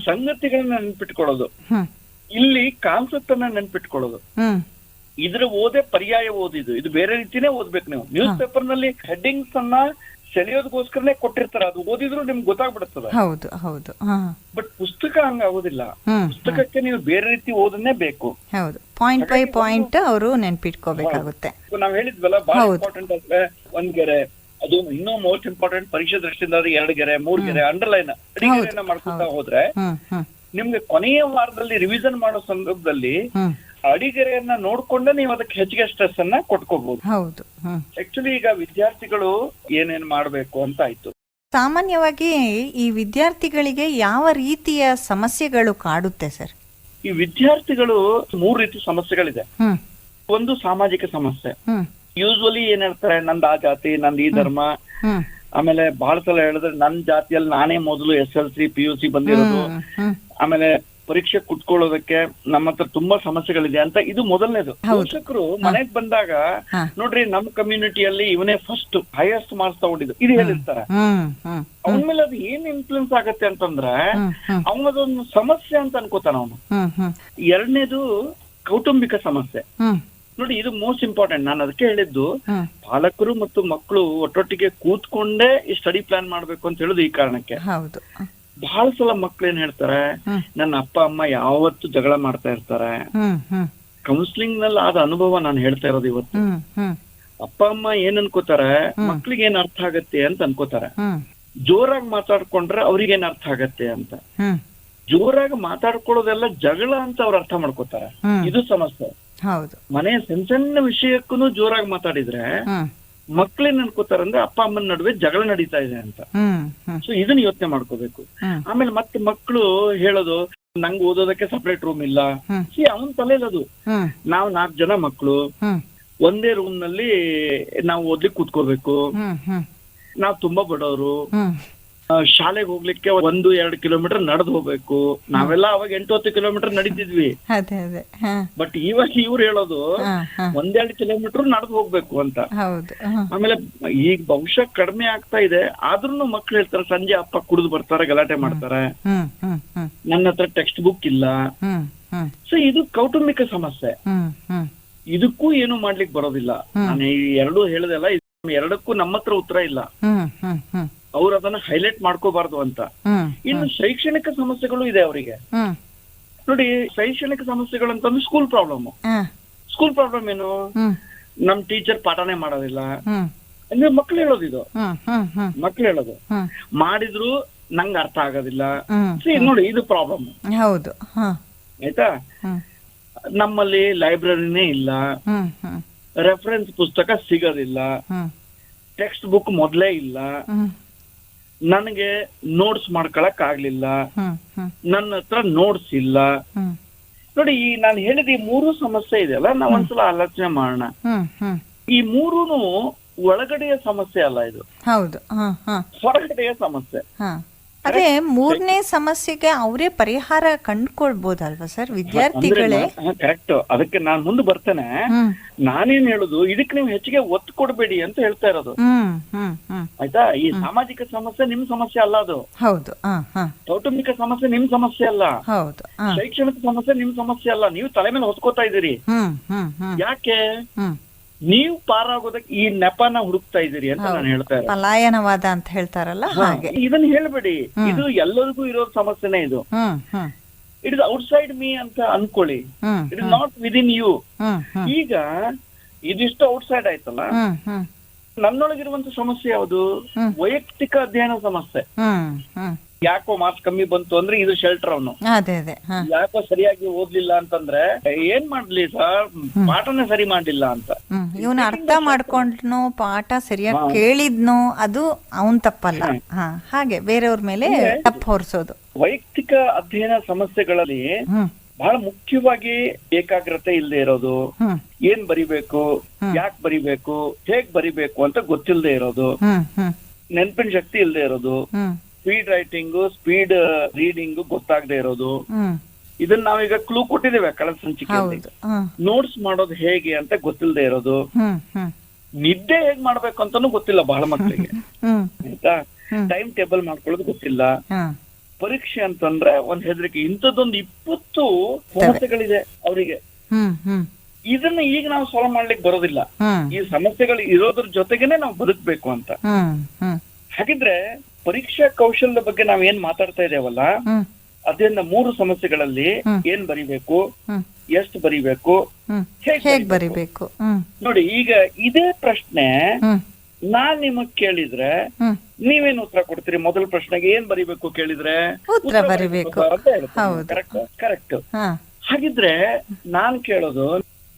ಸಂಗತಿಗಳನ್ನ ನೆನ್ಪಿಟ್ಕೊಳ್ಳೋದು, ಹ್ಮ್ ಇಲ್ಲಿ ಕಾನ್ಸೆಪ್ಟ್ ಅನ್ನ ನೆನ್ಪಿಟ್ಕೊಳ್ಳೋದು. ಹ್ಮ್ ಇದ್ರ ಓದೇ ಪರ್ಯಾಯ ಓದಿದ್ದು, ಇದು ಬೇರೆ ರೀತಿನೇ ಓದ್ಬೇಕು. ನೀವು ನ್ಯೂಸ್ ಪೇಪರ್ ನಲ್ಲಿ ಹೆಡ್ಡಿಂಗ್ಸ್ ಅನ್ನ ಸೆಳೆಯೋದಕ್ಕೋಸ್ಕರನೇ ಕೊಟ್ಟಿರ್ತಾರೆ, ಅದು ಓದಿದ್ರು ನಿಮ್ಗೆ ಗೊತ್ತಾಗ್ಬಿಡುತ್ತದೆ. ಹೌದು ಹೌದು. ಹಾ ಬಟ್ ಪುಸ್ತಕ ಹಂಗಾಗೋದಿಲ್ಲ. ಹ್ಮ್ ಪುಸ್ತಕಕ್ಕೆ ನೀವು ಬೇರೆ ರೀತಿ ಓದನ್ನೇ ಬೇಕು. ಹೌದು. ಪಾಯಿಂಟ್ ಬೈ ಪಾಯಿಂಟ್ ಅವರು ನೆನ್ಪಿಟ್ಕೋಬೇಕಾಗುತ್ತೆ. ನಾವ್ ಹೇಳಿದ್ವಲ್ಲ, ಬಹಳ ಇಂಪಾರ್ಟೆಂಟ್ ಅಂದ್ರೆ ಒಂದ್ ಗೆರೆ, ಅದು ಇನ್ನೂ ಮೋಸ್ಟ್ ಇಂಪಾರ್ಟೆಂಟ್ ಪರೀಕ್ಷೆ ದೃಷ್ಟಿಯಿಂದ 2 ಗೆರೆ 3 ಗೆರೆ ಅಂಡರ್ಲೈನ್ ಅಡಿಗೆರೆಯನ್ನ ಮಾಡ್ಕೊತಾ ಹೋದ್ರೆ ಹ್ಮ್ ಹ್ಮ್ ನಿಮ್ಗೆ ಕೊನೆಯ ವಾರದಲ್ಲಿ ರಿವಿಷನ್ ಮಾಡೋ ಸಂದರ್ಭದಲ್ಲಿ ಹ್ಮ್ ಅಡಿಗೆರೆಯನ್ನ ನೋಡ್ಕೊಂಡೆ ನೀವು ಅದಕ್ಕೆ ಹೆಚ್ಚಿಗೆ ಸ್ಟ್ರೆಸ್ ಅನ್ನ ಕೊಟ್ಕೋಬಹುದು. ಹೌದು. ಹ್ಮ್ ಆಕ್ಚುಲಿ ಈಗ ವಿದ್ಯಾರ್ಥಿಗಳು ಏನೇನ್ ಮಾಡ್ಬೇಕು ಅಂತ ಆಯ್ತು. ಸಾಮಾನ್ಯವಾಗಿ ಈ ವಿದ್ಯಾರ್ಥಿಗಳಿಗೆ ಯಾವ ರೀತಿಯ ಸಮಸ್ಯೆಗಳು ಕಾಡುತ್ತೆ ಸರ್? ಈ ವಿದ್ಯಾರ್ಥಿಗಳು 3 ರೀತಿ ಸಮಸ್ಯೆಗಳಿದೆ. ಹ್ಮ್ ಒಂದು ಸಾಮಾಜಿಕ ಸಮಸ್ಯೆ. ಹ್ಮ್ ಯೂಸ್ವಲಿ ಏನ್ ಹೇಳ್ತಾರೆ, ನಂದ್ ಆ ಜಾತಿ, ನಂದ್ ಈ ಧರ್ಮ. ಹ್ಮ್ ಆಮೇಲೆ ಬಹಳ ಸಲ ಹೇಳಿದ್ರೆ ನನ್ ಜಾತಿಯಲ್ಲಿ ನಾನೇ ಮೊದಲು SLC PUC ಬಂದಿರೋದು. ಹ್ಮ್ ಆಮೇಲೆ ಪರೀಕ್ಷೆ ಕುಟ್ಕೊಳ್ಳೋದಕ್ಕೆ ನಮ್ಮ ಹತ್ರ ತುಂಬಾ ಸಮಸ್ಯೆಗಳಿದೆ ಅಂತ. ಇದು ಮೊದಲನೇದು. ಪೋಷಕರು ಮನೆಗ್ ಬಂದಾಗ ನೋಡ್ರಿ ನಮ್ ಕಮ್ಯುನಿಟಿಯಲ್ಲಿ ಇವನೇ ಫಸ್ಟ್ ಹೈಯೆಸ್ಟ್ ಮಾರ್ಕ್ಸ್ ತಗೊಂಡಿದ್ದು ಇದು ಹೇಳಿರ್ತಾರೆ. ಅವನ ಮೇಲೆ ಅದು ಏನ್ ಇನ್ಫ್ಲುಯೆನ್ಸ್ ಆಗತ್ತೆ ಅಂತಂದ್ರೆ ಅವನದೊಂದು ಸಮಸ್ಯೆ ಅಂತ ಅನ್ಕೋತಾನ ಅವನು. ಎರಡನೇದು ಕೌಟುಂಬಿಕ ಸಮಸ್ಯೆ. ನೋಡಿ, ಇದು ಮೋಸ್ಟ್ ಇಂಪಾರ್ಟೆಂಟ್. ನಾನು ಅದಕ್ಕೆ ಹೇಳಿದ್ದು ಪಾಲಕರು ಮತ್ತು ಮಕ್ಕಳು ಒಟ್ಟೊಟ್ಟಿಗೆ ಕೂತ್ಕೊಂಡೇ ಈ ಸ್ಟಡಿ ಪ್ಲಾನ್ ಮಾಡ್ಬೇಕು ಅಂತ ಹೇಳುದು ಈ ಕಾರಣಕ್ಕೆ. ಹೌದು. ಬಹಳ ಸಲ ಮಕ್ಳು ಏನ್ ಹೇಳ್ತಾರೆ, ನನ್ನ ಅಪ್ಪ ಅಮ್ಮ ಯಾವತ್ತು ಜಗಳ ಮಾಡ್ತಾ ಇರ್ತಾರೆ. ಕೌನ್ಸಿಲಿಂಗ್ ನಲ್ಲಿ ಆದ ಅನುಭವ ನಾನು ಹೇಳ್ತಾ ಇರೋದು ಇವತ್ತು. ಅಪ್ಪ ಅಮ್ಮ ಏನ್ ಅನ್ಕೋತಾರೆ, ಮಕ್ಳಿಗೆ ಏನ್ ಅರ್ಥ ಆಗತ್ತೆ ಅಂತ ಅನ್ಕೋತಾರೆ. ಜೋರಾಗಿ ಮಾತಾಡ್ಕೊಂಡ್ರೆ ಅವ್ರಿಗೇನ್ ಅರ್ಥ ಆಗತ್ತೆ ಅಂತ. ಜೋರಾಗಿ ಮಾತಾಡ್ಕೊಳ್ಳೋದೆಲ್ಲ ಜಗಳ ಅಂತ ಅವ್ರು ಅರ್ಥ ಮಾಡ್ಕೋತಾರೆ. ಇದು ಸಮಸ್ಯೆ. ಮನೆ ಸಣ್ಣ ಸಣ್ಣ ವಿಷಯಕ್ಕೂ ಜೋರಾಗಿ ಮಾತಾಡಿದ್ರೆ ಮಕ್ಳೇನ್ ಅನ್ಕೋತಾರೆ ಅಂದ್ರೆ ಅಪ್ಪ ಅಮ್ಮನ ನಡುವೆ ಜಗಳ ನಡೀತಾ ಇದೆ ಅಂತ. ಸೊ ಇದನ್ನ ಯೋಚನೆ ಮಾಡ್ಕೋಬೇಕು. ಆಮೇಲೆ ಮತ್ತೆ ಮಕ್ಕಳು ಹೇಳೋದು, ನಂಗೆ ಓದೋದಕ್ಕೆ ಸಪರೇಟ್ ರೂಮ್ ಇಲ್ಲ. ಅವನ್ ತಲೆಯಲ್ಲದು, ನಾವ್ 4 ಜನ ಮಕ್ಕಳು ಒಂದೇ ರೂಮ್ ನಲ್ಲಿ ನಾವು ಓದ್ಲಿಕ್ಕೆ ಕೂತ್ಕೋಬೇಕು, ನಾವ್ ತುಂಬಾ ಬಡವರು, ಶಾಲೆಗೆ ಹೋಗ್ಲಿಕ್ಕೆ 1-2 ಕಿಲೋಮೀಟರ್ ನಡೆದು ಹೋಗ್ಬೇಕು. ನಾವೆಲ್ಲ ಅವಾಗ 8-10 ಕಿಲೋಮೀಟರ್ ನಡೀತಿದ್ವಿ. ಬಟ್ ಇವಾಗ ಇವ್ರು ಹೇಳೋದು 1-2 ಕಿಲೋಮೀಟರ್ ನಡೆದು ಹೋಗ್ಬೇಕು ಅಂತ. ಆಮೇಲೆ ಈಗ ಬಹುಶಃ ಕಡಿಮೆ ಆಗ್ತಾ ಇದೆ, ಆದ್ರೂ ಮಕ್ಳು ಹೇಳ್ತಾರೆ ಸಂಜೆ ಅಪ್ಪ ಕುಡಿದು ಬರ್ತಾರೆ, ಗಲಾಟೆ ಮಾಡ್ತಾರೆ, ನನ್ನ ಹತ್ರ ಟೆಕ್ಸ್ಟ್ ಬುಕ್ ಇಲ್ಲ. ಸೊ ಇದು ಕೌಟುಂಬಿಕ ಸಮಸ್ಯೆ. ಇದಕ್ಕೂ ಏನು ಮಾಡ್ಲಿಕ್ಕೆ ಬರೋದಿಲ್ಲ. ನಾನು ಈ 2 ಹೇಳದಲ್ಲ, ಎರಡಕ್ಕೂ ನಮ್ಮ ಹತ್ರ ಉತ್ತರ ಇಲ್ಲ. ಅವ್ರು ಅದನ್ನ ಹೈಲೈಟ್ ಮಾಡ್ಕೋಬಾರ್ದು ಅಂತ. ಇನ್ನು ಶೈಕ್ಷಣಿಕ ಸಮಸ್ಯೆಗಳು ಇದೆ ಅವರಿಗೆ. ನೋಡಿ, ಶೈಕ್ಷಣಿಕ ಸಮಸ್ಯೆಗಳು ಅಂತಂದ್ರೆ ಸ್ಕೂಲ್ ಪ್ರಾಬ್ಲಮ್. ಸ್ಕೂಲ್ ಪ್ರಾಬ್ಲಮ್ ಏನು, ನಮ್ ಟೀಚರ್ ಪಾಠನೇ ಮಾಡೋದಿಲ್ಲ ಅಂದ್ರೆ ಮಕ್ಳು ಹೇಳೋದು. ಇದು ಮಕ್ಳು ಹೇಳೋದು, ಮಾಡಿದ್ರು ನಂಗೆ ಅರ್ಥ ಆಗೋದಿಲ್ಲ. ನೋಡಿ, ಇದು ಪ್ರಾಬ್ಲಮ್. ಹೌದು. ಆಯ್ತಾ, ನಮ್ಮಲ್ಲಿ ಲೈಬ್ರರಿನೇ ಇಲ್ಲ, ರೆಫರೆನ್ಸ್ ಪುಸ್ತಕ ಸಿಗೋದಿಲ್ಲ, ಟೆಕ್ಸ್ಟ್ ಬುಕ್ ಮೊದ್ಲೇ ಇಲ್ಲ. ನನಗೆ ನೋಟ್ಸ್ ಮಾಡ್ಕೊಳಕ್ ಆಗ್ಲಿಲ್ಲ, ಹ್ಮ್ ಹ್ಮ್ ನನ್ನ ಹತ್ರ ನೋಟ್ಸ್ ಇಲ್ಲ. ಹ್ಮ್ ನೋಡಿ, ಈ ನಾನು ಹೇಳಿದ ಈ 3 ಸಮಸ್ಯೆ ಇದೆಯಲ್ಲ, ನಾವ್ ಒಂದ್ಸಲ ಆಲೋಚನೆ ಮಾಡೋಣ. ಹ್ಮ್ ಹ್ಮ್ ಈ 3 ಒಳಗಡೆಯ ಸಮಸ್ಯೆ ಅಲ್ಲ, ಇದು ಹೌದು. ಹ ಹ ಹೊರಗಡೆಯ ಸಮಸ್ಯೆ. ಹ ಅದೇ ಮೂರನೇ ಸಮಸ್ಯೆಗೆ ಅವರೇ ಪರಿಹಾರ ಕಂಡುಕೊಳ್ಬೋದಲ್ವಾ ಸರ್ ವಿದ್ಯಾರ್ಥಿಗಳೇ? ಕರೆಕ್ಟ್. ಅದಕ್ಕೆ ನಾನ್ ಮುಂದೆ ಬರ್ತೇನೆ. ಹ್ಮ್ ನಾನೇನ್ ಹೇಳುದು, ಇದಕ್ಕೆ ನೀವು ಹೆಚ್ಚಿಗೆ ಒತ್ತು ಕೊಡ್ಬೇಡಿ ಅಂತ ಹೇಳ್ತಾ ಇರೋದು. ಹ್ಮ್ ಹ್ಮ್ ಹ್ಮ್ ಆಯ್ತಾ? ಈ ಸಾಮಾಜಿಕ ಸಮಸ್ಯೆ ನಿಮ್ ಸಮಸ್ಯೆ ಅಲ್ಲ, ಅದು ಹೌದು. ಹ ಹ ಕೌಟುಂಬಿಕ ಸಮಸ್ಯೆ ನಿಮ್ ಸಮಸ್ಯೆ ಅಲ್ಲ, ಹೌದು. ಹ ಶೈಕ್ಷಣಿಕ ಸಮಸ್ಯೆ ನಿಮ್ ಸಮಸ್ಯೆ ಅಲ್ಲ. ನೀವು ತಲೆ ಮೇಲೆ ಹೊತ್ಕೋತಾ ಇದೀರಿ. ಹ್ಮ್ ಹ್ಮ್ ಹ್ಮ್ ಯಾಕೆ? ಹ್ಮ್ ನೀವು ಪಾರಾಗೋದಕ್ಕೆ ಈ ನೆಪನ ಹುಡುಕ್ತಾ ಇದೀರಿ ಅಂತ ನಾನು ಹೇಳ್ತಾ ಇರೋದು. ಪಲಾಯನವಾದ ಅಂತ ಹೇಳ್ತಾರಲ್ಲ ಹಾಗೆ. ಇದನ್ನ ಹೇಳ್ಬೇಡಿ. ಇದು ಎಲ್ಲರಿಗೂ ಇರೋ ಸಮಸ್ಯೆನೇ ಇದು. Hmm hmm it is outside me ಅಂತ ಅನ್ಕೊಳ್ಳಿ. Hmm it is not within you. Hmm hmm ಈಗ ಇದಿಷ್ಟು ಔಟ್ಸೈಡ್ ಆಯ್ತಲ್ಲ, ಹ್ಮ್ ಹ್ಮ್ ನನ್ನೊಳಗಿರುವಂತ ಸಮಸ್ಯೆ ಯಾವುದು? ವೈಯಕ್ತಿಕ ಅಧ್ಯಯನ ಸಮಸ್ಯೆ. ಹ್ಮ್ ಹ್ಮ್ ಯಾಕೋ ಮಾರ್ಕ್ಸ್ ಕಮ್ಮಿ ಬಂತು ಅಂದ್ರೆ ಇದು ಶೆಲ್ಟರ್ ಅವನು. ಅದೇ ಅದೇ. ಹ ಯಾಕೋ ಸರಿಯಾಗಿ ಓದ್ಲಿಲ್ಲ ಅಂತಂದ್ರೆ ಏನ್ ಮಾಡ್ಲಿ ಸರ್, ಪಾಠನೇ ಸರಿ ಮಾಡ್ಲಿಲ್ಲ ಅಂತ. ಇವನು ಅರ್ಥ ಮಾಡ್ಕೊಂಡ್ನೋ ಪಾಠ ಸರಿಯಾಗಿ ಕೇಳಿದ್ನೋ ಅದು ಅವನ್ ತಪ್ಪಲ್ಲ. ಹ ಹಾಗೆ ಬೇರೆಯವ್ರ ಮೇಲೆ ತಪ್ಪು ಹೊರಿಸೋದು. ವೈಯಕ್ತಿಕ ಅಧ್ಯಯನ ಸಮಸ್ಯೆಗಳಲ್ಲಿ ಹ್ಮ್ ಬಹಳ ಮುಖ್ಯವಾಗಿ ಏಕಾಗ್ರತೆ ಇಲ್ಲದೆ ಇರೋದು, ಹ್ಮ್ ಏನ್ ಬರಿಬೇಕು, ಯಾಕೆ ಬರಿಬೇಕು, ಹೇಗ್ ಬರಿಬೇಕು ಅಂತ ಗೊತ್ತಿಲ್ಲದೆ ಇರೋದು, ಹ್ಮ್ ಹ್ಮ್ ನೆನಪಿನ ಶಕ್ತಿ ಇಲ್ಲದೆ ಇರೋದು, ಹ್ಮ್ ಸ್ಪೀಡ್ ರೈಟಿಂಗ್, ಸ್ಪೀಡ್ ರೀಡಿಂಗ್ ಗೊತ್ತಾಗದೆ ಇರೋದು. ಹ್ಮ್ ಇದನ್ನ ನಾವೀಗ ಕ್ಲೂ ಕೊಟ್ಟಿದ್ದೇವೆ ಕಳೆದ ಸಂಚಿಕೆಯಲ್ಲಿ. ಹೌದು. ಹ್ಮ್ ನೋಟ್ಸ್ ಮಾಡೋದು ಹೇಗೆ ಅಂತ ಗೊತ್ತಿಲ್ಲದೆ ಇರೋದು, ಹ್ಮ್ ಹ್ಮ್ ನಿದ್ದೆ ಹೇಗ್ ಮಾಡ್ಬೇಕು ಅಂತಾನು ಗೊತ್ತಿಲ್ಲ ಬಹಳ ಮಕ್ಕಳಿಗೆ. ಹ್ಮ್ ಆಯ್ತಾ? ಟೈಮ್ ಟೇಬಲ್ ಮಾಡ್ಕೊಳ್ಳೋದು ಗೊತ್ತಿಲ್ಲ. ಹ್ಮ್ ಪರೀಕ್ಷೆ ಅಂತಂದ್ರೆ ಒಂದ್ ಹೆದರಿಕೆ. ಇಂಥದ್ದೊಂದು 20 ಸಮಸ್ಯೆಗಳಿದೆ ಅವರಿಗೆ. ಹ್ಮ್ ಹ್ಮ್ ಇದನ್ನ ಈಗ ನಾವು ಸಾಲ್ವ್ ಮಾಡ್ಲಿಕ್ಕೆ ಬರೋದಿಲ್ಲ. ಹ್ಮ್ ಈ ಸಮಸ್ಯೆಗಳು ಇರೋದ್ರ ಜೊತೆಗೇನೆ ನಾವು ಬದುಕ್ಬೇಕು ಅಂತ. ಹ್ಮ್ ಹ್ಮ್ ಹಾಗಿದ್ರೆ ಪರೀಕ್ಷಾ ಕೌಶಲ್ಯದ ಬಗ್ಗೆ ನಾವ್ ಏನ್ ಮಾತಾಡ್ತಾ ಇದ್ದೇವಲ್ಲ, ಹ್ಮ್ ಅದರಿಂದ 3 ಸಮಸ್ಯೆಗಳಲ್ಲಿ ಏನ್ ಬರಿಬೇಕು, ಹ್ಮ್ ಎಷ್ಟು ಬರಿಬೇಕು, ಹ್ಮ್ ಹೇಗ್ ಹೇಗ್ ಬರಿಬೇಕು. ಹ್ಮ್ ನೋಡಿ, ಈಗ ಇದೇ ಪ್ರಶ್ನೆ ಹ್ಮ್ ನಾನ್ ನಿಮಗ್ ಕೇಳಿದ್ರೆ ಹ್ಮ್ ನೀವೇನ್ ಉತ್ತರ ಕೊಡ್ತೀರಿ? ಮೊದಲ ಪ್ರಶ್ನೆಗೆ ಏನ್ ಬರಿಬೇಕು ಕೇಳಿದ್ರೆ ಉತ್ತರ ಬರಿಬೇಕು. ಹೌದು. Correct correct. ಹಾ ಹಾಗಿದ್ರೆ ನಾನ್ ಕೇಳೋದು,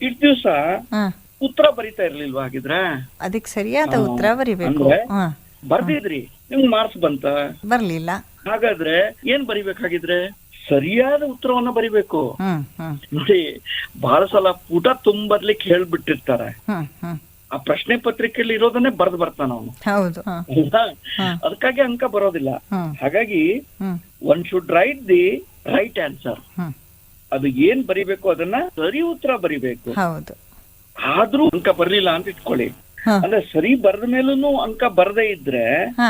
ಇಷ್ಟು ದಿವ್ಸ ಹಾ ಉತ್ತರ ಬರಿತಾ ಇರ್ಲಿಲ್ವಾ? ಹಾಗಿದ್ರೆ ಅದಕ್ಕೆ ಸರಿಯಾದ ಉತ್ತರ ಬರಿಬೇಕು. ಅಂದ್ರೆ ಹಾ ಬರ್ದಿದ್ರಿ, ನಿಮ್ಗೆ ಮಾರ್ಕ್ಸ್ ಬಂತ? ಬರ್ಲಿಲ್ಲ. ಹಾಗಾದ್ರೆ ಏನ್ ಬರಿಬೇಕಾಗಿದ್ರೆ ಸರಿಯಾದ ಉತ್ತರವನ್ನ ಬರಿಬೇಕು. ಹ್ಮ್ ಹ್ಮ್ ನೋಡಿ, ಬಹಳ ಸಲ ಪುಟ ತುಂಬರ್ಲಿಕ್ಕೆ ಹೇಳ್ಬಿಟ್ಟಿರ್ತಾರೆ. ಹ್ಮ್ ಹ್ಮ್ ಆ ಪ್ರಶ್ನೆ ಪತ್ರಿಕೆಯಲ್ಲಿ ಇರೋದನ್ನೇ ಬರ್ದ್ ಬರ್ತಾನ ಅವನು. ಹೌದು. ಹಾ ಅದಕ್ಕಾಗಿ ಅಂಕ ಬರೋದಿಲ್ಲ. ಹ್ಮ್ ಹಾಗಾಗಿ hmm one should write the right answer. Hmm ಅದು ಏನ್ ಬರಿಬೇಕು ಅದನ್ನ ಸರಿ ಉತ್ತರ ಬರಿಬೇಕು. ಹೌದು. ಆದ್ರೂ ಅಂಕ ಬರ್ಲಿಲ್ಲ ಅಂತ ಇಟ್ಕೊಳ್ಳಿ. ಹಾ ಅಂದ್ರೆ ಸರಿ ಬರೆದ ಮೇಲೂ ಅಂಕ ಬರದೇ ಇದ್ರೆ ಹಾ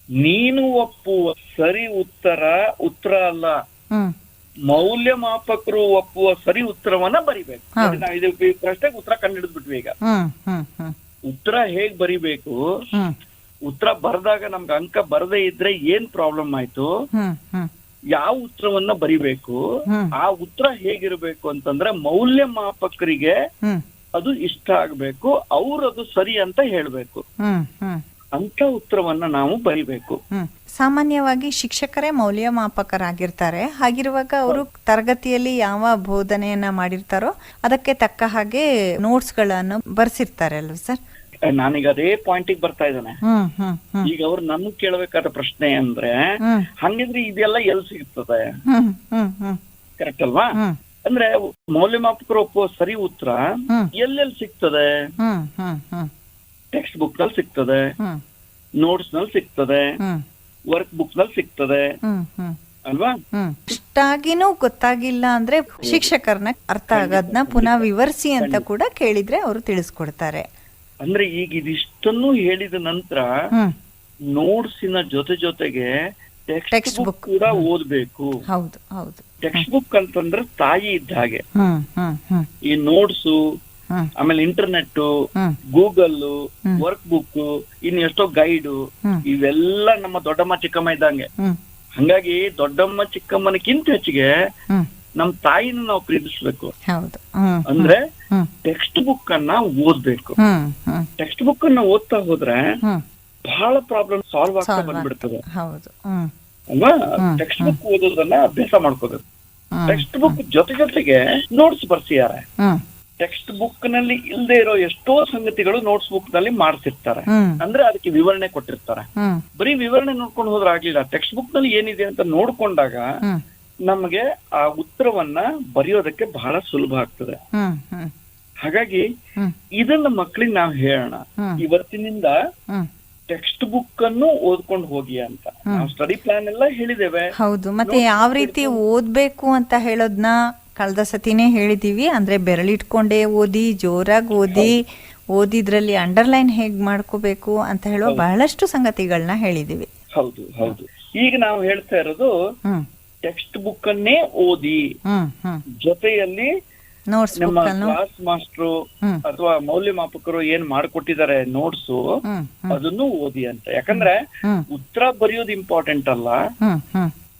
ನೀನು ಒಪ್ಪುವ ಸರಿ ಉತ್ತರ ಅಲ್ಲ, ಹ್ಮ್ ಮೌಲ್ಯಮಾಪಕರು ಒಪ್ಪುವ ಸರಿ ಉತ್ತರವನ್ನ ಬರಿಬೇಕು. ಹೌದು. ನಾವು ಇದು ಪ್ರಶ್ನೆಗೆ ಉತ್ತರ ಕಂಡುಹಿಡಿದ್ ಬಿಟ್ವಿ. ಈಗ ಹ್ಮ್ ಹ್ಮ್ ಹ್ಮ್ ಉತ್ತರ ಹೇಗ್ ಬರಿಬೇಕು, ಹ್ಮ್ ಉತ್ತರ ಬರೆದಾಗ ನಮ್ಗೆ ಅಂಕ ಬರದೇ ಇದ್ರೆ ಏನ್ ಪ್ರಾಬ್ಲಮ್ ಆಯ್ತು, ಹ್ಮ್ ಹ್ಮ್ ಯಾವ ಉತ್ತರವನ್ನ ಬರಿಬೇಕು, ಹ್ಮ್ ಆ ಉತ್ತರ ಹೇಗಿರ್ಬೇಕು ಅಂತಂದ್ರೆ ಮೌಲ್ಯಮಾಪಕರಿಗೆ ಹ್ಮ್ ಅದು ಇಷ್ಟ ಆಗ್ಬೇಕು, ಅವ್ರು ಅದು ಸರಿ ಅಂತ ಹೇಳ್ಬೇಕು. ಹ್ಮ್ ಹ್ಮ್ ಅಂತ ಉತ್ತರವನ್ನ ನಾವು ಬರಿಬೇಕು. ಹ್ಮ್ ಸಾಮಾನ್ಯವಾಗಿ ಶಿಕ್ಷಕರೇ ಮೌಲ್ಯಮಾಪಕರಾಗಿರ್ತಾರೆ. ಹಾಗಿರುವಾಗ ಅವರು ತರಗತಿಯಲ್ಲಿ ಯಾವ ಬೋಧನೆಯನ್ನ ಮಾಡಿರ್ತಾರೋ ಅದಕ್ಕೆ ತಕ್ಕ ಹಾಗೆ ನೋಟ್ಸ್ ಗಳನ್ನು ಬರ್ಸಿರ್ತಾರೆ ಅಲ್ವ ಸರ್? ನಾನೀಗ ಅದೇ ಪಾಯಿಂಟಿಗೆ ಬರ್ತಾ ಇದ್ದಾನೆ. ಹ್ಮ್ ಹ್ಮ್ ಹ್ಮ್ ಈಗ ಅವ್ರು ನಮ್ಗೆ ಕೇಳಬೇಕಾದ ಪ್ರಶ್ನೆ ಅಂದ್ರೆ, ಹ್ಮ್ ಹಂಗಿದ್ರೆ ಇದೆಲ್ಲ ಎಲ್ಲಿ ಸಿಗ್ತದೆ? ಹ್ಮ್ ಹ್ಮ್ ಹ್ಮ್ ಕರೆಕ್ಟ್ ಅಲ್ವಾ? ಹ್ಮ್ ಅಂದ್ರೆ ಮೌಲ್ಯಮಾಪಕರು ಒಪ್ಪುವ ಸರಿ ಉತ್ತರ ಹ್ಮ್ ಎಲ್ಲೆಲ್ಲಿ ಸಿಗ್ತದೆ? ಹ್ಮ್ ಹ್ಮ್ ಹ್ಮ್ ಟೆಕ್ಸ್ಟ್ ಬುಕ್ ನಲ್ಲಿ ಸಿಗ್ತದೆ, ಹ್ಮ್ ನೋಟ್ಸ್ ನಲ್ಲಿ ಸಿಗ್ತದೆ, ಹ್ಮ್ ವರ್ಕ್ ಬುಕ್ ನಲ್ಲಿ ಸಿಗ್ತದೆ ಹ್ಮ್ ಹ್ಮ್ ಅಲ್ವಾ? ಇಷ್ಟಾಗಿನೂ ಗೊತ್ತಾಗಿಲ್ಲ ಅಂದ್ರೆ ಶಿಕ್ಷಕರನ್ನ ಅರ್ಥ ಆಗೋದ್ನ ಪುನಃ ವಿವರಿಸಿ ಅಂತ ಕೂಡ ಕೇಳಿದ್ರೆ ಅವರು ತಿಳಿಸ್ಕೊಡ್ತಾರೆ. ಅಂದ್ರೆ ಈಗ ಇದಿಷ್ಟನ್ನು ಹೇಳಿದ ನಂತರ ನೋಟ್ಸಿನ ಜೊತೆಗೆ ಟೆಕ್ಸ್ಟ್ ಬುಕ್ ಕೂಡ ಓದ್ಬೇಕು. ಹೌದು ಹೌದು. ಟೆಕ್ಸ್ಟ್ ಬುಕ್ ಅಂತಂದ್ರೆ ತಾಯಿ ಇದ್ದ ಹಾಗೆ. ಈ ನೋಟ್ಸ್, ಆಮೇಲೆ ಇಂಟರ್ನೆಟ್, ಗೂಗಲ್, ವರ್ಕ್ ಬುಕ್, ಇನ್ ಎಷ್ಟೋ ಗೈಡು, ಇವೆಲ್ಲ ನಮ್ಮ ದೊಡ್ಡಮ್ಮ ಚಿಕ್ಕಮ್ಮ ಇದ್ದಂಗೆ. ಹಂಗಾಗಿ ದೊಡ್ಡಮ್ಮ ಚಿಕ್ಕಮ್ಮನಕ್ಕಿಂತ ಹೆಚ್ಚಿಗೆ ನಮ್ ತಾಯಿನ ನಾವು ಪ್ರೀತಿಸ್ಬೇಕು. ಅಂದ್ರೆ ಟೆಕ್ಸ್ಟ್ ಬುಕ್ ಅನ್ನ ಓದ್ಬೇಕು. ಟೆಕ್ಸ್ಟ್ ಬುಕ್ ಅನ್ನ ಓದ್ತಾ ಹೋದ್ರೆ ಬಹಳ ಪ್ರಾಬ್ಲಮ್ ಸಾಲ್ವ್ ಆಗ್ತಾ ಬಂದ್ಬಿಡ್ತದೆ ಅಲ್ವಾ? ಟೆಕ್ಸ್ಟ್ ಬುಕ್ ಓದೋದನ್ನ ಅಭ್ಯಾಸ ಮಾಡ್ಕೋಬೇಕು. ಟೆಕ್ಸ್ಟ್ ಬುಕ್ ಜೊತೆಗೆ ನೋಟ್ಸ್ ಬರ್ಸಿದ್ದಾರೆ. ಟೆಕ್ಸ್ಟ್ ಬುಕ್ ನಲ್ಲಿ ಇಲ್ಲದೆ ಇರೋ ಎಷ್ಟೋ ಸಂಗತಿಗಳು ನೋಟ್ಸ್ ಬುಕ್ ನಲ್ಲಿ ಮಾಡ್ತಿರ್ತಾರೆ. ಅಂದ್ರೆ ಅದಕ್ಕೆ ವಿವರಣೆ ಕೊಟ್ಟಿರ್ತಾರೆ. ಬರೀ ವಿವರಣೆ ನೋಡ್ಕೊಂಡು ಹೋದ್ರೆ ಆಗ್ಲಿಲ್ಲ. ಟೆಕ್ಸ್ಟ್ ಬುಕ್ ನಲ್ಲಿ ಏನಿದೆ ಅಂತ ನೋಡ್ಕೊಂಡಾಗ ನಮಗೆ ಆ ಉತ್ತರವನ್ನ ಬರೆಯೋದಕ್ಕೆ ಬಹಳ ಸುಲಭ ಆಗ್ತದೆ. ಹಾಗಾಗಿ ಇದನ್ನ ಮಕ್ಕಳಿಗೆ ನಾವು ಹೇಳೋಣ, ಇವತ್ತಿನಿಂದ ಟೆಕ್ಸ್ಟ್ ಬುಕ್ ಅನ್ನು ಓದ್ಕೊಂಡು ಹೋಗಿ ಅಂತ. ನಾವು ಸ್ಟಡಿ ಪ್ಲಾನ್ ಎಲ್ಲ ಹೇಳಿದ್ದೇವೆ. ಹೌದು, ಮತ್ತೆ ಯಾವ ರೀತಿ ಓದ್ಬೇಕು ಅಂತ ಹೇಳೋದ್ನ ಕಳೆದ ಸತಿನೇ ಹೇಳಿದೀವಿ. ಅಂದ್ರೆ ಬೆರಳಿಟ್ಕೊಂಡೇ ಓದಿ, ಜೋರಾಗಿ ಓದಿದ್ರಲ್ಲಿ ಅಂಡರ್ಲೈನ್ ಹೇಗ್ ಮಾಡ್ಕೋಬೇಕು ಅಂತ ಹೇಳುವ ಬಹಳಷ್ಟು ಸಂಗತಿಗಳನ್ನ ಹೇಳಿದೀವಿ. ಹೌದು ಹೌದು. ಈಗ ನಾವು ಹೇಳ್ತಾ ಇರೋದು ಟೆಕ್ಸ್ಟ್ ಬುಕ್ ಅನ್ನೇ ಓದಿ, ಜೊತೆಯಲ್ಲಿ ನಮ್ಮ ಕ್ಲಾಸ್ ಮಾಸ್ಟ್ರು ಅಥವಾ ಮೌಲ್ಯಮಾಪಕರು ಏನ್ ಮಾಡ್ಕೊಟ್ಟಿದ್ದಾರೆ ನೋಟ್ಸ್ ಅದನ್ನು ಓದಿ ಅಂತ. ಯಾಕಂದ್ರೆ ಉತ್ತರ ಬರೆಯೋದು ಇಂಪಾರ್ಟೆಂಟ್ ಅಲ್ಲ,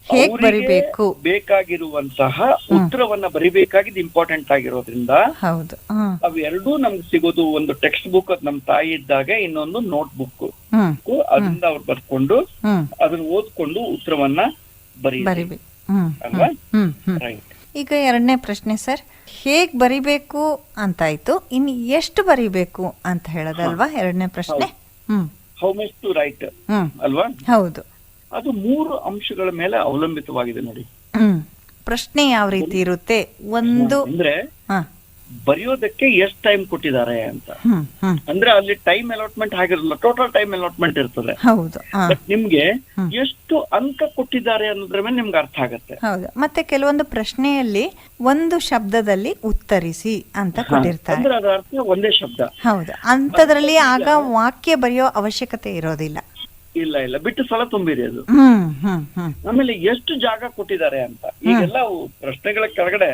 ಅವರಿಗೆ ಬೇಕಾಗಿರುವಂತಹ ಉತ್ತರವನ್ನ ಬರಿಬೇಕಾಗಿದ್ದು ಇಂಪಾರ್ಟೆಂಟ್ ಆಗಿರೋದ್ರಿಂದ ಅವೆರಡೂ ನಮ್ಗೆ ಸಿಗೋದು. ಒಂದು ಟೆಕ್ಸ್ಟ್ ಬುಕ್ ನಮ್ ತಾಯಿ ಇದ್ದಾಗ, ಇನ್ನೊಂದು ನೋಟ್ ಬುಕ್. ಅದರಿಂದ ಅವ್ರು ಬರ್ಕೊಂಡು ಅದನ್ನ ಓದ್ಕೊಂಡು ಉತ್ತರವನ್ನ ಬರೀಬೇಕು ಅಲ್ವಾ? ರೈಟ್. ಈಗ ಎರಡನೇ ಪ್ರಶ್ನೆ ಸರ್, ಹೇಗ್ ಬರಿಬೇಕು ಅಂತಾಯ್ತು, ಇನ್ನು ಎಷ್ಟು ಬರಿಬೇಕು ಅಂತ ಹೇಳೋದಲ್ವಾ ಎರಡನೇ ಪ್ರಶ್ನೆ. ಹೌ ಮಚ್ ಟು ರೈಟ್ ಅಲ್ವಾ? ಹೌದು, ಅದು 3 ಅಂಶಗಳ ಮೇಲೆ ಅವಲಂಬಿತವಾಗಿದೆ ನೋಡಿ. ಪ್ರಶ್ನೆ ಯಾವ ರೀತಿ ಇರುತ್ತೆ? ಒಂದು ಅಂದ್ರೆ ಬರೆಯೋದಕ್ಕೆ ಎಷ್ಟು ಟೈಮ್ ಕೊಟ್ಟಿದ್ದಾರೆ ಅಂತ. ಅಂದ್ರೆ ಅಲ್ಲಿ ಟೈಮ್ ಅಲಾಟ್ಮೆಂಟ್ ಆಗಿರಲ್ಲ, ಟೋಟಲ್ ಟೈಮ್ ಅಲಾಟ್ಮೆಂಟ್ ಇರ್ತದೆ. ಹೌದು, ಬಟ್ ನಿಮ್ಗೆ ಎಷ್ಟು ಅಂಕ ಕೊಟ್ಟಿದ್ದಾರೆ ಅನ್ನೋದ್ರ ಮೇಲೆ ನಿಮ್ಗೆ ಅರ್ಥ ಆಗತ್ತೆ. ಹೌದು, ಮತ್ತೆ ಕೆಲವೊಂದು ಪ್ರಶ್ನೆಯಲ್ಲಿ ಒಂದು ಶಬ್ದದಲ್ಲಿ ಉತ್ತರಿಸಿ ಅಂತ ಕೊಟ್ಟಿರ್ತಾರೆ. ಅಂದ್ರೆ ಅದರ ಅರ್ಥ ಒಂದೇ ಶಬ್ದ. ಹೌದು, ಅಂತದ್ರಲ್ಲಿ ಆಗ ವಾಕ್ಯ ಬರೆಯೋ ಅವಶ್ಯಕತೆ ಇರೋದಿಲ್ಲ. ಇಲ್ಲ, ಬಿಟ್ಟು ಸ್ಥಳ ತುಂಬಿರಿ ಅದು. ಆಮೇಲೆ ಎಷ್ಟು ಜಾಗ ಕೊಟ್ಟಿದ್ದಾರೆ ಅಂತ. ಈಗೆಲ್ಲ ಪ್ರಶ್ನೆಗಳ ಕೆಳಗಡೆ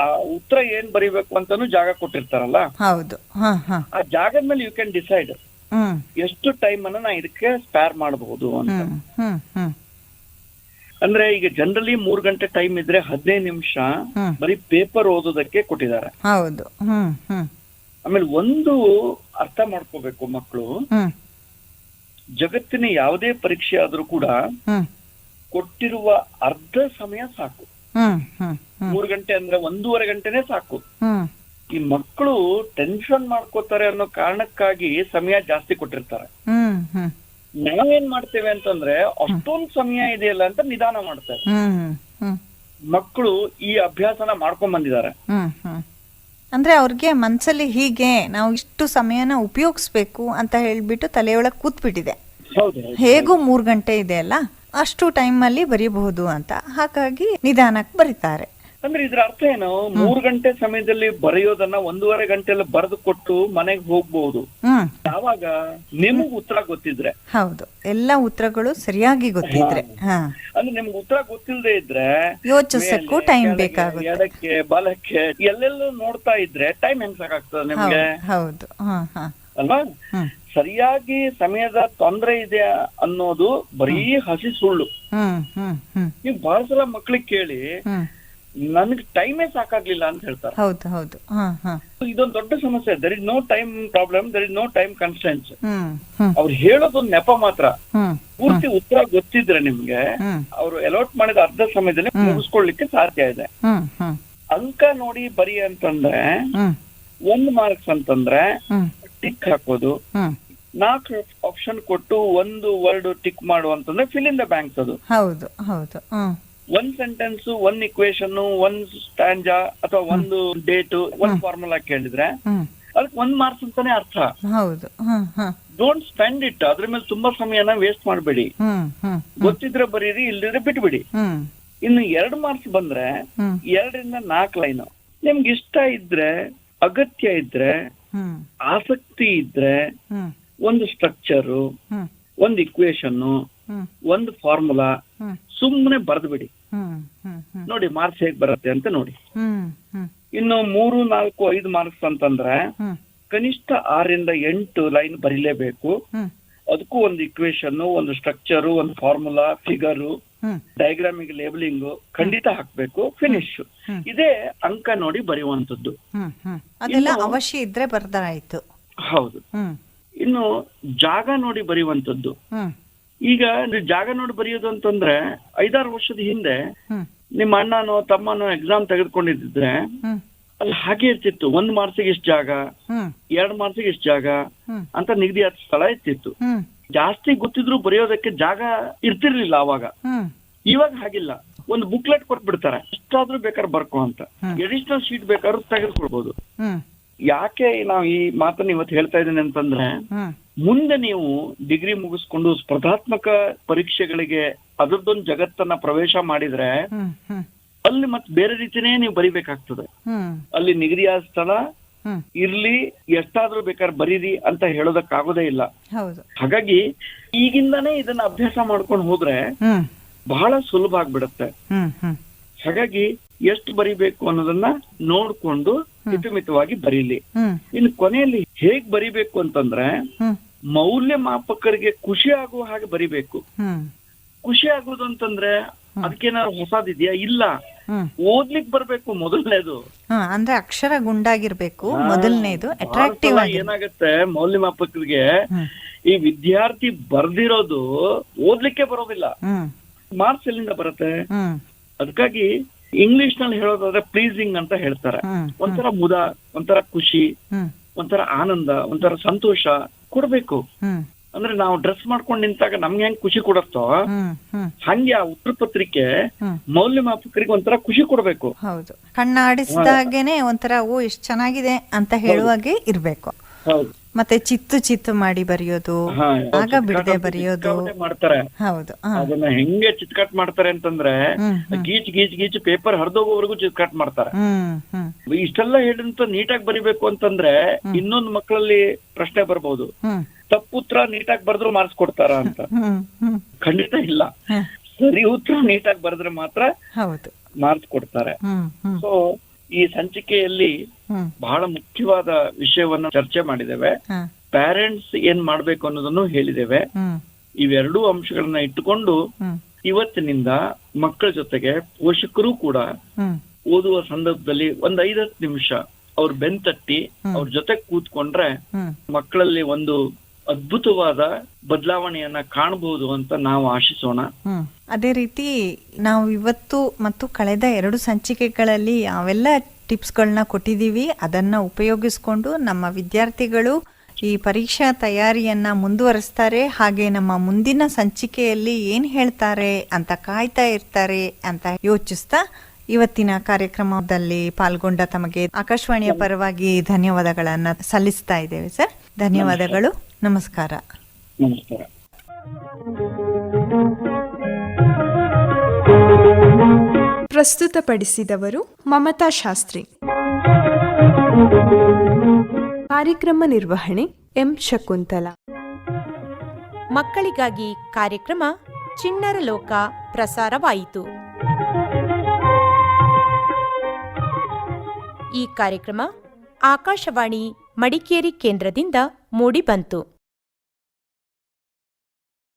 ಆ ಉತ್ತರ ಏನ್ ಬರಿಬೇಕು ಅಂತಾನು ಜಾಗ ಕೊಟ್ಟಿರ್ತಾರಲ್ಲ. ಹೌದು, ಆ ಜಾಗದ ಮೇಲೆ ಯು ಕ್ಯಾನ್ ಡಿಸೈಡ್ ಎಷ್ಟು ಟೈಮ್ ಅನ್ನ ನಾ ಇದಕ್ಕೆ ಸ್ಪೇರ್ ಮಾಡಬಹುದು ಅಂತ. ಅಂದ್ರೆ ಈಗ ಜನರಲಿ 3 ಗಂಟೆ ಟೈಮ್ ಇದ್ರೆ 15 ನಿಮಿಷ ಬರೀ ಪೇಪರ್ ಓದೋದಕ್ಕೆ ಕೊಟ್ಟಿದ್ದಾರೆ. ಹೌದು. ಆಮೇಲೆ ಒಂದು ಅರ್ಥ ಮಾಡ್ಕೋಬೇಕು ಮಕ್ಕಳು, ಜಗತ್ತಿನ ಯಾವುದೇ ಪರೀಕ್ಷೆ ಆದ್ರೂ ಕೂಡ ಕೊಟ್ಟಿರುವ ಅರ್ಧ ಸಮಯ ಸಾಕು. 3 ಗಂಟೆ ಅಂದ್ರೆ 1.5 ಗಂಟೆನೆ ಸಾಕು. ಈ ಮಕ್ಕಳು ಟೆನ್ಷನ್ ಮಾಡ್ಕೋತಾರೆ ಅನ್ನೋ ಕಾರಣಕ್ಕಾಗಿ ಸಮಯ ಜಾಸ್ತಿ ಕೊಟ್ಟಿರ್ತಾರೆ. ನಾವೇನ್ ಮಾಡ್ತೇವೆ ಅಂತಂದ್ರೆ ಅಷ್ಟೊಂದು ಸಮಯ ಇದೆಯಲ್ಲ ಅಂತ ನಿಧಾನ ಮಾಡ್ತಾರೆ. ಮಕ್ಕಳು ಈ ಅಭ್ಯಾಸನ ಮಾಡ್ಕೊಂಡ್ ಬಂದಿದ್ದಾರೆ. ಅಂದ್ರೆ ಅವ್ರಿಗೆ ಮನ್ಸಲ್ಲಿ ಹೀಗೆ ನಾವು ಇಷ್ಟು ಸಮಯನ ಉಪಯೋಗಿಸ್ಬೇಕು ಅಂತ ಹೇಳ್ಬಿಟ್ಟು ತಲೆಯೊಳಗೆ ಕೂತ್ಬಿಟ್ಟಿದೆ. ಹೇಗೂ 3 ಗಂಟೆ ಇದೆ ಅಲ್ಲ, ಅಷ್ಟು ಟೈಮ್ ಅಲ್ಲಿ ಬರೀಬಹುದು ಅಂತ. ಹಾಗಾಗಿ ನಿಧಾನಕ್ಕೆ ಬರೀತಾರೆ. ಅಂದ್ರೆ ಇದ್ರ ಅರ್ಥ ಏನು? 3 ಗಂಟೆ ಸಮಯದಲ್ಲಿ ಬರೆಯೋದನ್ನ 1.5 ಗಂಟೆಲ್ಲ ಬರೆದು ಕೊಟ್ಟು ಮನೆಗೆ ಹೋಗ್ಬಹುದು. ಯಾವಾಗ ನಿಮಗ್ ಉತ್ತರ ಗೊತ್ತಿದ್ರೆ. ಹೌದು, ಎಲ್ಲಾ ಉತ್ತರಗಳು ಸರಿಯಾಗಿ ಗೊತ್ತಿದ್ರೆ. ಅಂದ್ರೆ ನಿಮ್ಗೆ ಉತ್ತರ ಗೊತ್ತಿಲ್ಲದೆ ಇದ್ರೆ ಯೋಚಿಸಕ್ಕೂ ಟೈಮ್ ಬೇಕಾಗುತ್ತೆ. ಎಡಕ್ಕೆ ಬಲಕ್ಕೆ ಎಲ್ಲೆಲ್ಲೂ ನೋಡ್ತಾ ಇದ್ರೆ ಟೈಮ್ ಹೆಂಗ್ ಸಾಕಾಗ್ತದೆ ನಿಮ್ಗೆ? ಹೌದು, ಅಲ್ವಾ? ಸರಿಯಾಗಿ ಸಮಯದ ತೊಂದರೆ ಇದೆ ಅನ್ನೋದು ಬರೀ ಹಸಿ ಸುಳ್ಳು. ನೀವು ಬಹಳ ಸಲ ಮಕ್ಳಿಗೆ ಕೇಳಿ, ನನ್ಗೆ ಟೈಮೇ ಸಾಕಾಗ್ಲಿಲ್ಲ ಅಂತ ಹೇಳ್ತಾರೆ. ಹೌದು ಹೌದು. ಇದೊಂದು ದೊಡ್ಡ ಸಮಸ್ಯೆ. There is no time problem, there is no time constants. ಅವ್ರು ಹೇಳೋದು ನೆಪ ಮಾತ್ರ. ಪೂರ್ತಿ ಉತ್ತರ ಗೊತ್ತಿದ್ರೆ ನಿಮ್ಗೆ ಅವ್ರು ಅಲಾಟ್ ಮಾಡಿದ ಅರ್ಧ ಸಮಯದಲ್ಲಿ ಮುಗಿಸ್ಕೊಳ್ಲಿಕ್ಕೆ ಸಾಧ್ಯ ಇದೆ. ಅಂಕ ನೋಡಿ ಬರಿ ಅಂತಂದ್ರೆ 1 ಮಾರ್ಕ್ಸ್ ಅಂತಂದ್ರೆ ಟಿಕ್ ಹಾಕೋದು, 4 ಆಪ್ಷನ್ ಕೊಟ್ಟು 1 ವರ್ಡ್ ಟಿಕ್ ಮಾಡು ಅಂತಂದ್ರೆ ಫಿಲ್ ಇನ್ ದ ಬ್ಯಾಂಕ್ಸ್. ಅದು ಹೌದು ಹೌದು. 1 ಸೆಂಟೆನ್ಸ್, 1 ಇಕ್ವೇಶನ್, 1 ಸ್ಟ್ಯಾಂಜಾ ಅಥವಾ 1 ಡೇಟ್, 1 ಫಾರ್ಮುಲಾ ಕೇಳಿದ್ರೆ ಅದಕ್ಕೆ 1 ಮಾರ್ಕ್ಸ್ ಅಂತಾನೆ ಅರ್ಥ. ಹೌದು. Don't spend it. ಅದ್ರ ಮೇಲೆ ತುಂಬಾ ಸಮಯನ ವೇಸ್ಟ್ ಮಾಡಬೇಡಿ. ಗೊತ್ತಿದ್ರೆ ಬರೀರಿ, ಇಲ್ದಿದ್ರೆ ಬಿಟ್ಬಿಡಿ. ಇನ್ನು 2 ಮಾರ್ಕ್ಸ್ ಬಂದ್ರೆ 2 ರಿಂದ 4 ಲೈನ್. ನಿಮ್ಗೆ ಇಷ್ಟ ಇದ್ರೆ, ಅಗತ್ಯ ಇದ್ರೆ, ಆಸಕ್ತಿ ಇದ್ರೆ, ಒಂದು ಸ್ಟ್ರಕ್ಚರು, 1 ಇಕ್ವೇಶನ್, 1 ಫಾರ್ಮುಲಾ ಸುಮ್ಮನೆ ಬರೆದು ಬಿಡಿ. ನೋಡಿ ಮಾರ್ಕ್ಸ್ ಹೇಗ್ ಬರುತ್ತೆ ಅಂತ ನೋಡಿ. ಇನ್ನು 3, 4, 5 ಮಾರ್ಕ್ಸ್ ಅಂತಂದ್ರೆ ಕನಿಷ್ಠ 6 ರಿಂದ 8 ಲೈನ್ ಬರೀಲೇಬೇಕು. ಅದಕ್ಕೂ 1 ಇಕ್ವೇಶನ್, 1 ಸ್ಟ್ರಕ್ಚರು, 1 ಫಾರ್ಮುಲಾ, ಫಿಗರು, ಡಯಾಗ್ರಾಮಿಗೆ ಲೇಬಲಿಂಗ್ ಖಂಡಿತ ಹಾಕ್ಬೇಕು. ಫಿನಿಶ್. ಇದೇ ಅಂಕ ನೋಡಿ ಬರೆಯುವಂತದ್ದು. ಅದೆಲ್ಲ ಅವಶ್ಯ ಇದ್ರೆ ಬರ್ದಾಯ್ತು. ಹೌದು. ಇನ್ನು ಜಾಗ ನೋಡಿ ಬರೆಯುವಂತದ್ದು. ಈಗ ಜಾಗ ನೋಡಿ ಬರೆಯೋದು ಅಂತಂದ್ರೆ 5-6 ವರ್ಷದ ಹಿಂದೆ ನಿಮ್ಮ ಅಣ್ಣನೋ ತಮ್ಮನೋ ಎಕ್ಸಾಮ್ ತೆಗೆದುಕೊಂಡಿದ್ರೆ ಅಲ್ಲಿ ಹಾಗೆ ಇರ್ತಿತ್ತು, 1 ಮಾರ್ಕ್ಸಿಗೆ ಇಷ್ಟು ಜಾಗ, ಹ್ಮ್ 2 ಮಾರ್ಕ್ಸಿಗೆ ಇಷ್ಟು ಜಾಗ ಹ್ಮ್ ಅಂತ ನಿಗದಿಯಾದ ಸ್ಥಳ ಇರ್ತಿತ್ತು. ಹ್ಮ್ ಜಾಸ್ತಿ ಗೊತ್ತಿದ್ರು ಬರೆಯೋದಕ್ಕೆ ಜಾಗ ಇರ್ತಿರ್ಲಿಲ್ಲ ಅವಾಗ. ಹ್ಮ್ ಇವಾಗ ಹಾಗಿಲ್ಲ, ಒಂದು ಬುಕ್ಲೆಟ್ ಕೊಟ್ಬಿಡ್ತಾರೆ, ಎಷ್ಟಾದ್ರೂ ಬೇಕಾದ್ರೆ ಬರ್ಕೊ ಅಂತ. ಹ್ಮ್. ಎಡಿಷನಲ್ ಶೀಟ್ ಬೇಕಾದ್ರೂ ತೆಗೆದುಕೊಳ್ಬಹುದು. ಹ್ಮ್ ಯಾಕೆ ನಾವು ಈ ಮಾತನ್ನ ಇವತ್ತು ಹೇಳ್ತಾ ಇದ್ದೇನೆ ಅಂತಂದ್ರೆ, ಹ್ಮ್ ಮುಂದೆ ನೀವು ಡಿಗ್ರಿ ಮುಗಿಸ್ಕೊಂಡು ಸ್ಪರ್ಧಾತ್ಮಕ ಪರೀಕ್ಷೆಗಳಿಗೆ ಅದರದೊಂದು ಜಗತ್ತನ್ನ ಪ್ರವೇಶ ಮಾಡಿದ್ರೆ ಹ್ಮ್ ಹ್ಮ್ ಅಲ್ಲಿ ಮತ್ತೆ ಬೇರೆ ರೀತಿನೇ ನೀವು ಬರಿಬೇಕಾಗ್ತದೆ. ಹ್ಮ್ ಅಲ್ಲಿ ನಿಗದಿಯಾದ ಸ್ಥಳ ಹ್ಮ್ ಇರ್ಲಿ, ಎಷ್ಟಾದ್ರೂ ಬೇಕಾದ್ರೆ ಬರೀರಿ ಅಂತ ಹೇಳೋದಕ್ಕಾಗೋದೇ ಇಲ್ಲ. ಹೌದು. ಹಾಗಾಗಿ ಈಗಿಂದಾನೇ ಇದನ್ನ ಅಭ್ಯಾಸ ಮಾಡ್ಕೊಂಡು ಹೋದ್ರೆ ಹ್ಮ್ ಬಹಳ ಸುಲಭ ಆಗ್ಬಿಡತ್ತೆ. ಹ್ಮ್ ಹ್ಮ್ ಹಾಗಾಗಿ ಎಷ್ಟು ಬರಿಬೇಕು ಅನ್ನೋದನ್ನ ನೋಡ್ಕೊಂಡು ಹಿತಮಿತವಾಗಿ ಬರೀಲಿ. ಹ್ಮ್ ಇನ್ನು ಕೊನೆಯಲ್ಲಿ ಹೇಗ್ ಬರಿಬೇಕು ಅಂತಂದ್ರೆ, ಹ್ಮ್ ಮೌಲ್ಯಮಾಪಕರಿಗೆ ಖುಷಿ ಆಗುವ ಹಾಗೆ ಬರಿಬೇಕು. ಹ್ಮ್ ಖುಷಿ ಆಗುದು ಅಂತಂದ್ರೆ ಅದಕ್ಕೇನಾದ್ರು ಹೊಸದಿದ್ಯಾ? ಇಲ್ಲ, ಹ್ಮ್ ಓದ್ಲಿಕ್ ಬರ್ಬೇಕು ಮೊದಲನೇದು. ಅಂದ್ರೆ ಅಕ್ಷರ ಗುಂಡಾಗಿರ್ಬೇಕು ಮೊದಲನೇದು, ಅಟ್ರಾಕ್ಟಿವ್ ಬಹಳ ಸಲ ಆಗಿ. ಏನಾಗತ್ತೆ, ಮೌಲ್ಯಮಾಪಕರಿಗೆ ಹ್ಮ್ ಈ ವಿದ್ಯಾರ್ಥಿ ಬರ್ದಿರೋದು ಓದ್ಲಿಕ್ಕೆ ಬರೋದಿಲ್ಲ, ಹ್ಮ್ ಮಾರ್ಕ್ಸ್ ಎಲ್ಲಿಂದ ಬರುತ್ತೆ? ಹ್ಮ್ ಅದಕ್ಕಾಗಿ ಇಂಗ್ಲಿಷ್ ನಲ್ಲಿ ಹೇಳೋದಾದ್ರೆ ಪ್ಲೀಸಿಂಗ್ ಅಂತ ಹೇಳ್ತಾರೆ. ಹ್ಮ್ ಒಂಥರ ಮುದ, ಒಂಥರ ಖುಷಿ, ಹ್ಮ್ ಒಂಥರ ಆನಂದ, ಒಂಥರ ಸಂತೋಷ ಕೊಡ್ಬೇಕು. ಹ್ಮ್ ಅಂದ್ರೆ ನಾವು ಡ್ರೆಸ್ ಮಾಡ್ಕೊಂಡು ನಿಂತಾಗ ನಮ್ಗೆ ಹೆಂಗ್ ಖುಷಿ ಕೊಡತ್ತೋ ಹ್ಮ್ ಹ್ಮ್ ಹಂಗೆ ಆ ಉತ್ತರ ಪತ್ರಿಕೆ ಹ್ಮ್ ಮೌಲ್ಯಮಾಪಕರಿಗೆ ಒಂಥರ ಖುಷಿ ಕೊಡ್ಬೇಕು. ಹೌದು, ಕಣ್ಣಾಡಿಸಿದಾಗೇನೆ ಒಂಥರ ಓ ಎಷ್ಟು ಚೆನ್ನಾಗಿದೆ ಅಂತ ಹೇಳುವಾಗೆ ಇರ್ಬೇಕು. ಹೌದು. ಮತ್ತೆ ಚಿತ್ತು ಮಾಡಿ ಬರೆಯೋದು, ಹಾ, ಆಗ ಬಿಡದೆ ಬರೆಯೋದು. ಚಿತ್ಕಾಟೆ ಮಾಡ್ತಾರೆ. ಹೌದು. ಅದನ್ನ ಹೆಂಗೆ ಚಿತ್ಕಾಟ್ ಮಾಡ್ತಾರೆ ಅಂತಂದ್ರೆ, ಹ್ಮ್ ಗೀಚ್ ಪೇಪರ್ ಹರಿದೋಗೋವರೆಗೂ ಚಿತ್ಕಾಟ್ ಮಾಡ್ತಾರೆ. ಹ್ಮ್ ಹ್ಮ್ ಇಷ್ಟೆಲ್ಲ ಹೇಳಿದಂತ ನೀಟಾಗಿ ಬರಿಬೇಕು ಅಂತಂದ್ರೆ ಇನ್ನೊಂದು ಮಕ್ಕಳಲ್ಲಿ ಪ್ರಶ್ನೆ ಬರ್ಬೋದು, ಹ್ಮ್ ತಪ್ಪು ಉತ್ತರ ನೀಟಾಗಿ ಬರೆದ್ರು ಮಾರ್ಕ್ಸ್ ಕೊಡ್ತಾರ ಅಂತ. ಹ್ಮ್ ಹ್ಮ್ ಖಂಡಿತ ಇಲ್ಲ, ಹ್ಮ್. ಸರಿ ಉತ್ತರ ನೀಟಾಗಿ ಬರೆದ್ರೆ ಮಾತ್ರ ಹೌದು. ಮಾರ್ಕ್ಸ್ ಕೊಡ್ತಾರೆ. ಹ್ಮ್ ಹ್ಮ್ ಸೊ ಈ ಸಂಚಿಕೆಯಲ್ಲಿ ಹ್ಮ್ ಬಹಳ ಮುಖ್ಯವಾದ ವಿಷಯವನ್ನ ಚರ್ಚೆ ಮಾಡಿದ್ದೇವೆ. ಹ, ಪ್ಯಾರೆಂಟ್ಸ್ ಏನ್ ಮಾಡ್ಬೇಕು ಅನ್ನೋದನ್ನು ಹೇಳಿದ್ದೇವೆ. ಹ್ಮ್ ಇವೆರಡೂ ಅಂಶಗಳನ್ನ ಇಟ್ಟುಕೊಂಡು ಹ್ಮ್ ಇವತ್ತಿನಿಂದ ಮಕ್ಕಳ ಜೊತೆಗೆ ಪೋಷಕರು ಕೂಡ ಹ್ಮ್ ಓದುವ ಸಂದರ್ಭದಲ್ಲಿ ಒಂದ್ 5-10 ನಿಮಿಷ ಅವ್ರ ಬೆನ್ತಟ್ಟಿ ಅವ್ರ ಜೊತೆ ಕೂತ್ಕೊಂಡ್ರೆ ಹ್ಮ್ ಮಕ್ಕಳಲ್ಲಿ ಒಂದು ಅದ್ಭುತವಾದ ಬದಲಾವಣೆಯನ್ನ ಕಾಣಬಹುದು ಅಂತ ನಾವು ಆಶಿಸೋಣ. ಹ್ಮ್ ಅದೇ ರೀತಿ ನಾವು ಇವತ್ತು ಮತ್ತು ಕಳೆದ 2 ಸಂಚಿಕೆಗಳಲ್ಲಿ ಯಾವೆಲ್ಲ ಟಿಪ್ಸ್ಗಳನ್ನ ಕೊಟ್ಟಿದ್ದೀವಿ ಅದನ್ನ ಉಪಯೋಗಿಸ್ಕೊಂಡು ನಮ್ಮ ವಿದ್ಯಾರ್ಥಿಗಳು ಈ ಪರೀಕ್ಷಾ ತಯಾರಿಯನ್ನ ಮುಂದುವರಿಸ್ತಾರೆ. ಹಾಗೆ ನಮ್ಮ ಮುಂದಿನ ಸಂಚಿಕೆಯಲ್ಲಿ ಏನ್ ಹೇಳ್ತಾರೆ ಅಂತ ಕಾಯ್ತಾ ಇರ್ತಾರೆ ಅಂತ ಯೋಚಿಸ್ತಾ ಇವತ್ತಿನ ಕಾರ್ಯಕ್ರಮದಲ್ಲಿ ಪಾಲ್ಗೊಂಡ ತಮಗೆ ಆಕಾಶವಾಣಿಯ ಪರವಾಗಿ ಧನ್ಯವಾದಗಳನ್ನ ಸಲ್ಲಿಸ್ತಾ ಇದ್ದೇವೆ ಸರ್. ಧನ್ಯವಾದಗಳು. ನಮಸ್ಕಾರ. ನಮಸ್ಕಾರ. ಪ್ರಸ್ತುತಪಡಿಸಿದವರು ಮಮತಾ ಶಾಸ್ತ್ರಿ. ಕಾರ್ಯಕ್ರಮ ನಿರ್ವಹಣೆ ಎಂ ಶಕುಂತಲಾ. ಮಕ್ಕಳಿಗಾಗಿ ಕಾರ್ಯಕ್ರಮ ಚಿಣ್ಣರ ಲೋಕ ಪ್ರಸಾರವಾಯಿತು. ಈ ಕಾರ್ಯಕ್ರಮ ಆಕಾಶವಾಣಿ ಮಡಿಕೇರಿ ಕೇಂದ್ರದಿಂದ ಮೂಡಿಬಂತು.